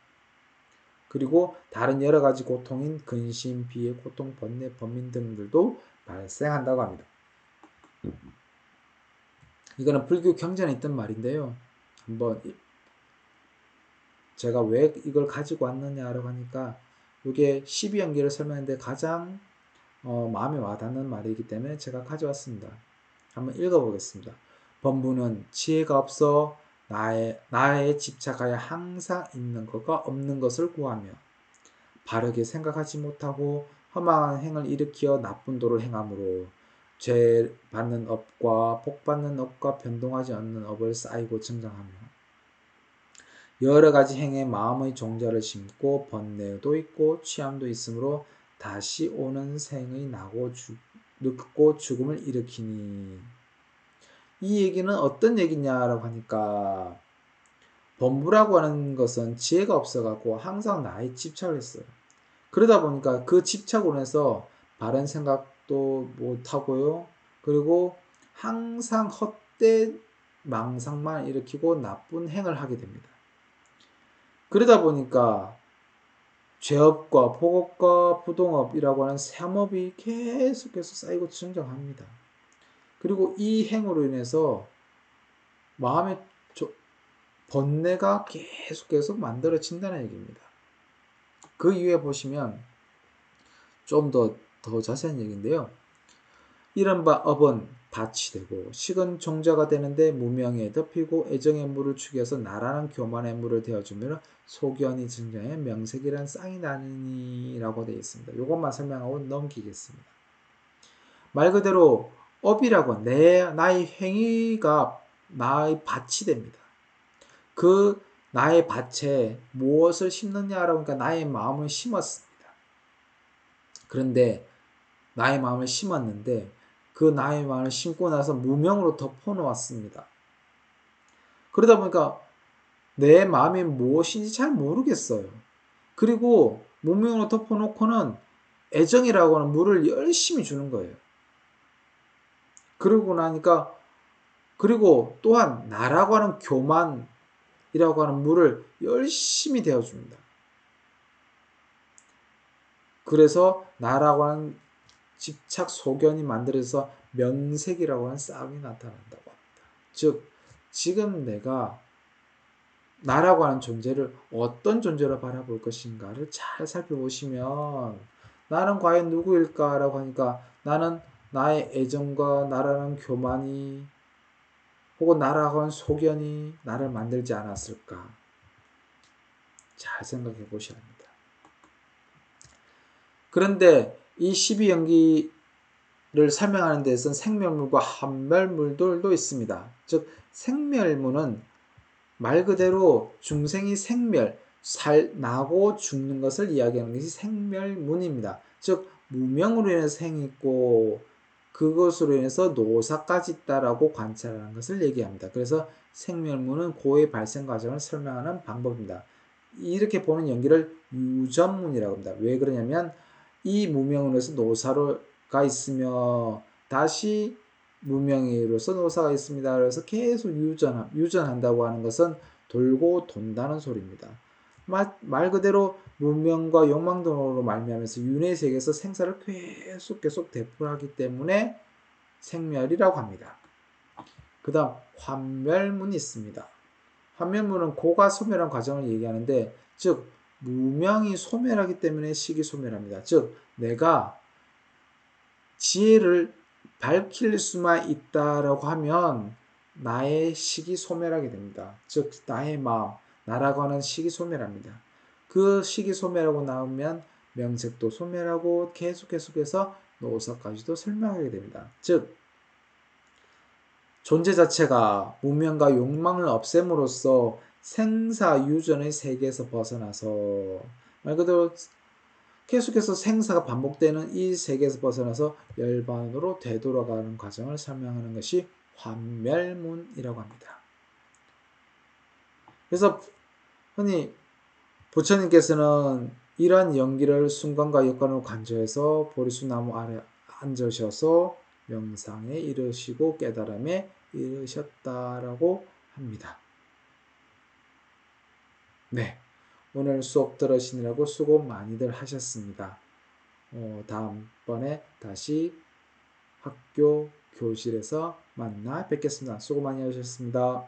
그리고 다른 여러 가지 고통인 근심, 비애, 고통, 번뇌, 번민 등들도 발생한다고 합니다. 이거는 불교 경전에 있던 말인데요. 한번 제가 왜 이걸 가지고 왔느냐라고 하니까 이게 12연계를 설명했는데 가장 마음에 와닿는 말이기 때문에 제가 가져왔습니다. 한번 읽어보겠습니다. 범부는 지혜가 없어 나에 집착하여 항상 있는 것과 없는 것을 구하며 바르게 생각하지 못하고 험한 행을 일으켜 나쁜 도를 행함으로 죄 받는 업과 복 받는 업과 변동하지 않는 업을 쌓이고 증장하며 여러 가지 행에 마음의 종자를 심고 번뇌도 있고 취함도 있으므로 다시 오는 생의 늙고 죽음을 일으키니. 이 얘기는 어떤 얘기냐라고 하니까 범부라고 하는 것은 지혜가 없어갖고 항상 나에 집착을 했어요. 그러다 보니까 그 집착으로 해서 바른 생각도 못하고요. 그리고 항상 헛된 망상만 일으키고 나쁜 행을 하게 됩니다. 그러다 보니까 죄업과 폭업과 부동업이라고 하는 삼업이 계속해서 쌓이고 증정합니다. 그리고 이 행으로 인해서 마음의 번뇌가 계속 만들어진다는 얘기입니다. 그 이후에 보시면 좀 더 더 자세한 얘기인데요. 이런 바 업은 밭이 되고 식은 종자가 되는데 무명에 덮이고 애정의 물을 죽여서 나라는 교만의 물을 되어주면 소견이 증정해 명색이란 쌍이 나느니라고 되어 있습니다. 이것만 설명하고 넘기겠습니다. 말 그대로 업이라고 나의 행위가 나의 밭이 됩니다. 그 나의 밭에 무엇을 심느냐라고 하니까 나의 마음을 심었습니다. 그런데 나의 마음을 심었는데 그 나의 마음을 심고 나서 무명으로 덮어놓았습니다. 그러다 보니까 내 마음이 무엇인지 잘 모르겠어요. 그리고 무명으로 덮어놓고는 애정이라고 하는 물을 열심히 주는 거예요. 그러고 나니까 그리고 또한 나라고 하는 교만이라고 하는 물을 열심히 데워줍니다. 그래서 나라고 하는 집착 소견이 만들어서 명색이라고 하는 싸움이 나타난다고 합니다. 즉 지금 내가 나라고 하는 존재를 어떤 존재로 바라볼 것인가를 잘 살펴보시면 나는 과연 누구일까라고 하니까 나는 나의 애정과 나라는 교만이 혹은 나라고 하는 소견이 나를 만들지 않았을까 잘 생각해 보셔야 합니다. 그런데 이 12연기를 설명하는 데서는 생멸물과 함멸물들도 있습니다. 즉 생멸물은 말 그대로 중생이 나고 죽는 것을 이야기하는 것이 생멸문입니다. 즉 무명으로 인해서 생이 있고 그것으로 인해서 노사까지 있다라고 관찰하는 것을 얘기합니다. 그래서 생멸문은 고의 발생 과정을 설명하는 방법입니다. 이렇게 보는 연기를 유전문이라고 합니다. 왜 그러냐면 이 무명으로서 노사가 있으며 다시 무명으로서 노사가 있습니다. 그래서 계속 유전한다고 하는 것은 돌고 돈다는 소리입니다. 말 그대로 무명과 욕망등으로 말미암아서 윤회 세계에서 생사를 계속 되풀이하기 때문에 생멸이라고 합니다. 그 다음 환멸문이 있습니다. 환멸문은 고가 소멸한 과정을 얘기하는데 즉 무명이 소멸하기 때문에 식이 소멸합니다. 즉 내가 지혜를 밝힐 수만 있다라고 하면 나의 식이 소멸하게 됩니다. 즉 나의 마음, 나라고 하는 식이 소멸합니다. 그 식이 소멸하고 나오면 명색도 소멸하고 계속해서 노사까지도 설명하게 됩니다. 즉 존재 자체가 무명과 욕망을 없앰으로써 생사유전의 세계에서 벗어나서 말 그대로 계속해서 생사가 반복되는 이 세계에서 벗어나서 열반으로 되돌아가는 과정을 설명하는 것이 환멸문이라고 합니다. 그래서 흔히 부처님께서는 이러한 연기를 순간과 역관으로 간주해서 보리수나무 아래 앉으셔서 명상에 이르시고 깨달음에 이르셨다라고 합니다. 네, 오늘 수업 들으시느라고 수고 많이들 하셨습니다. 다음번에 다시 학교 교실에서 만나 뵙겠습니다. 수고 많이 하셨습니다.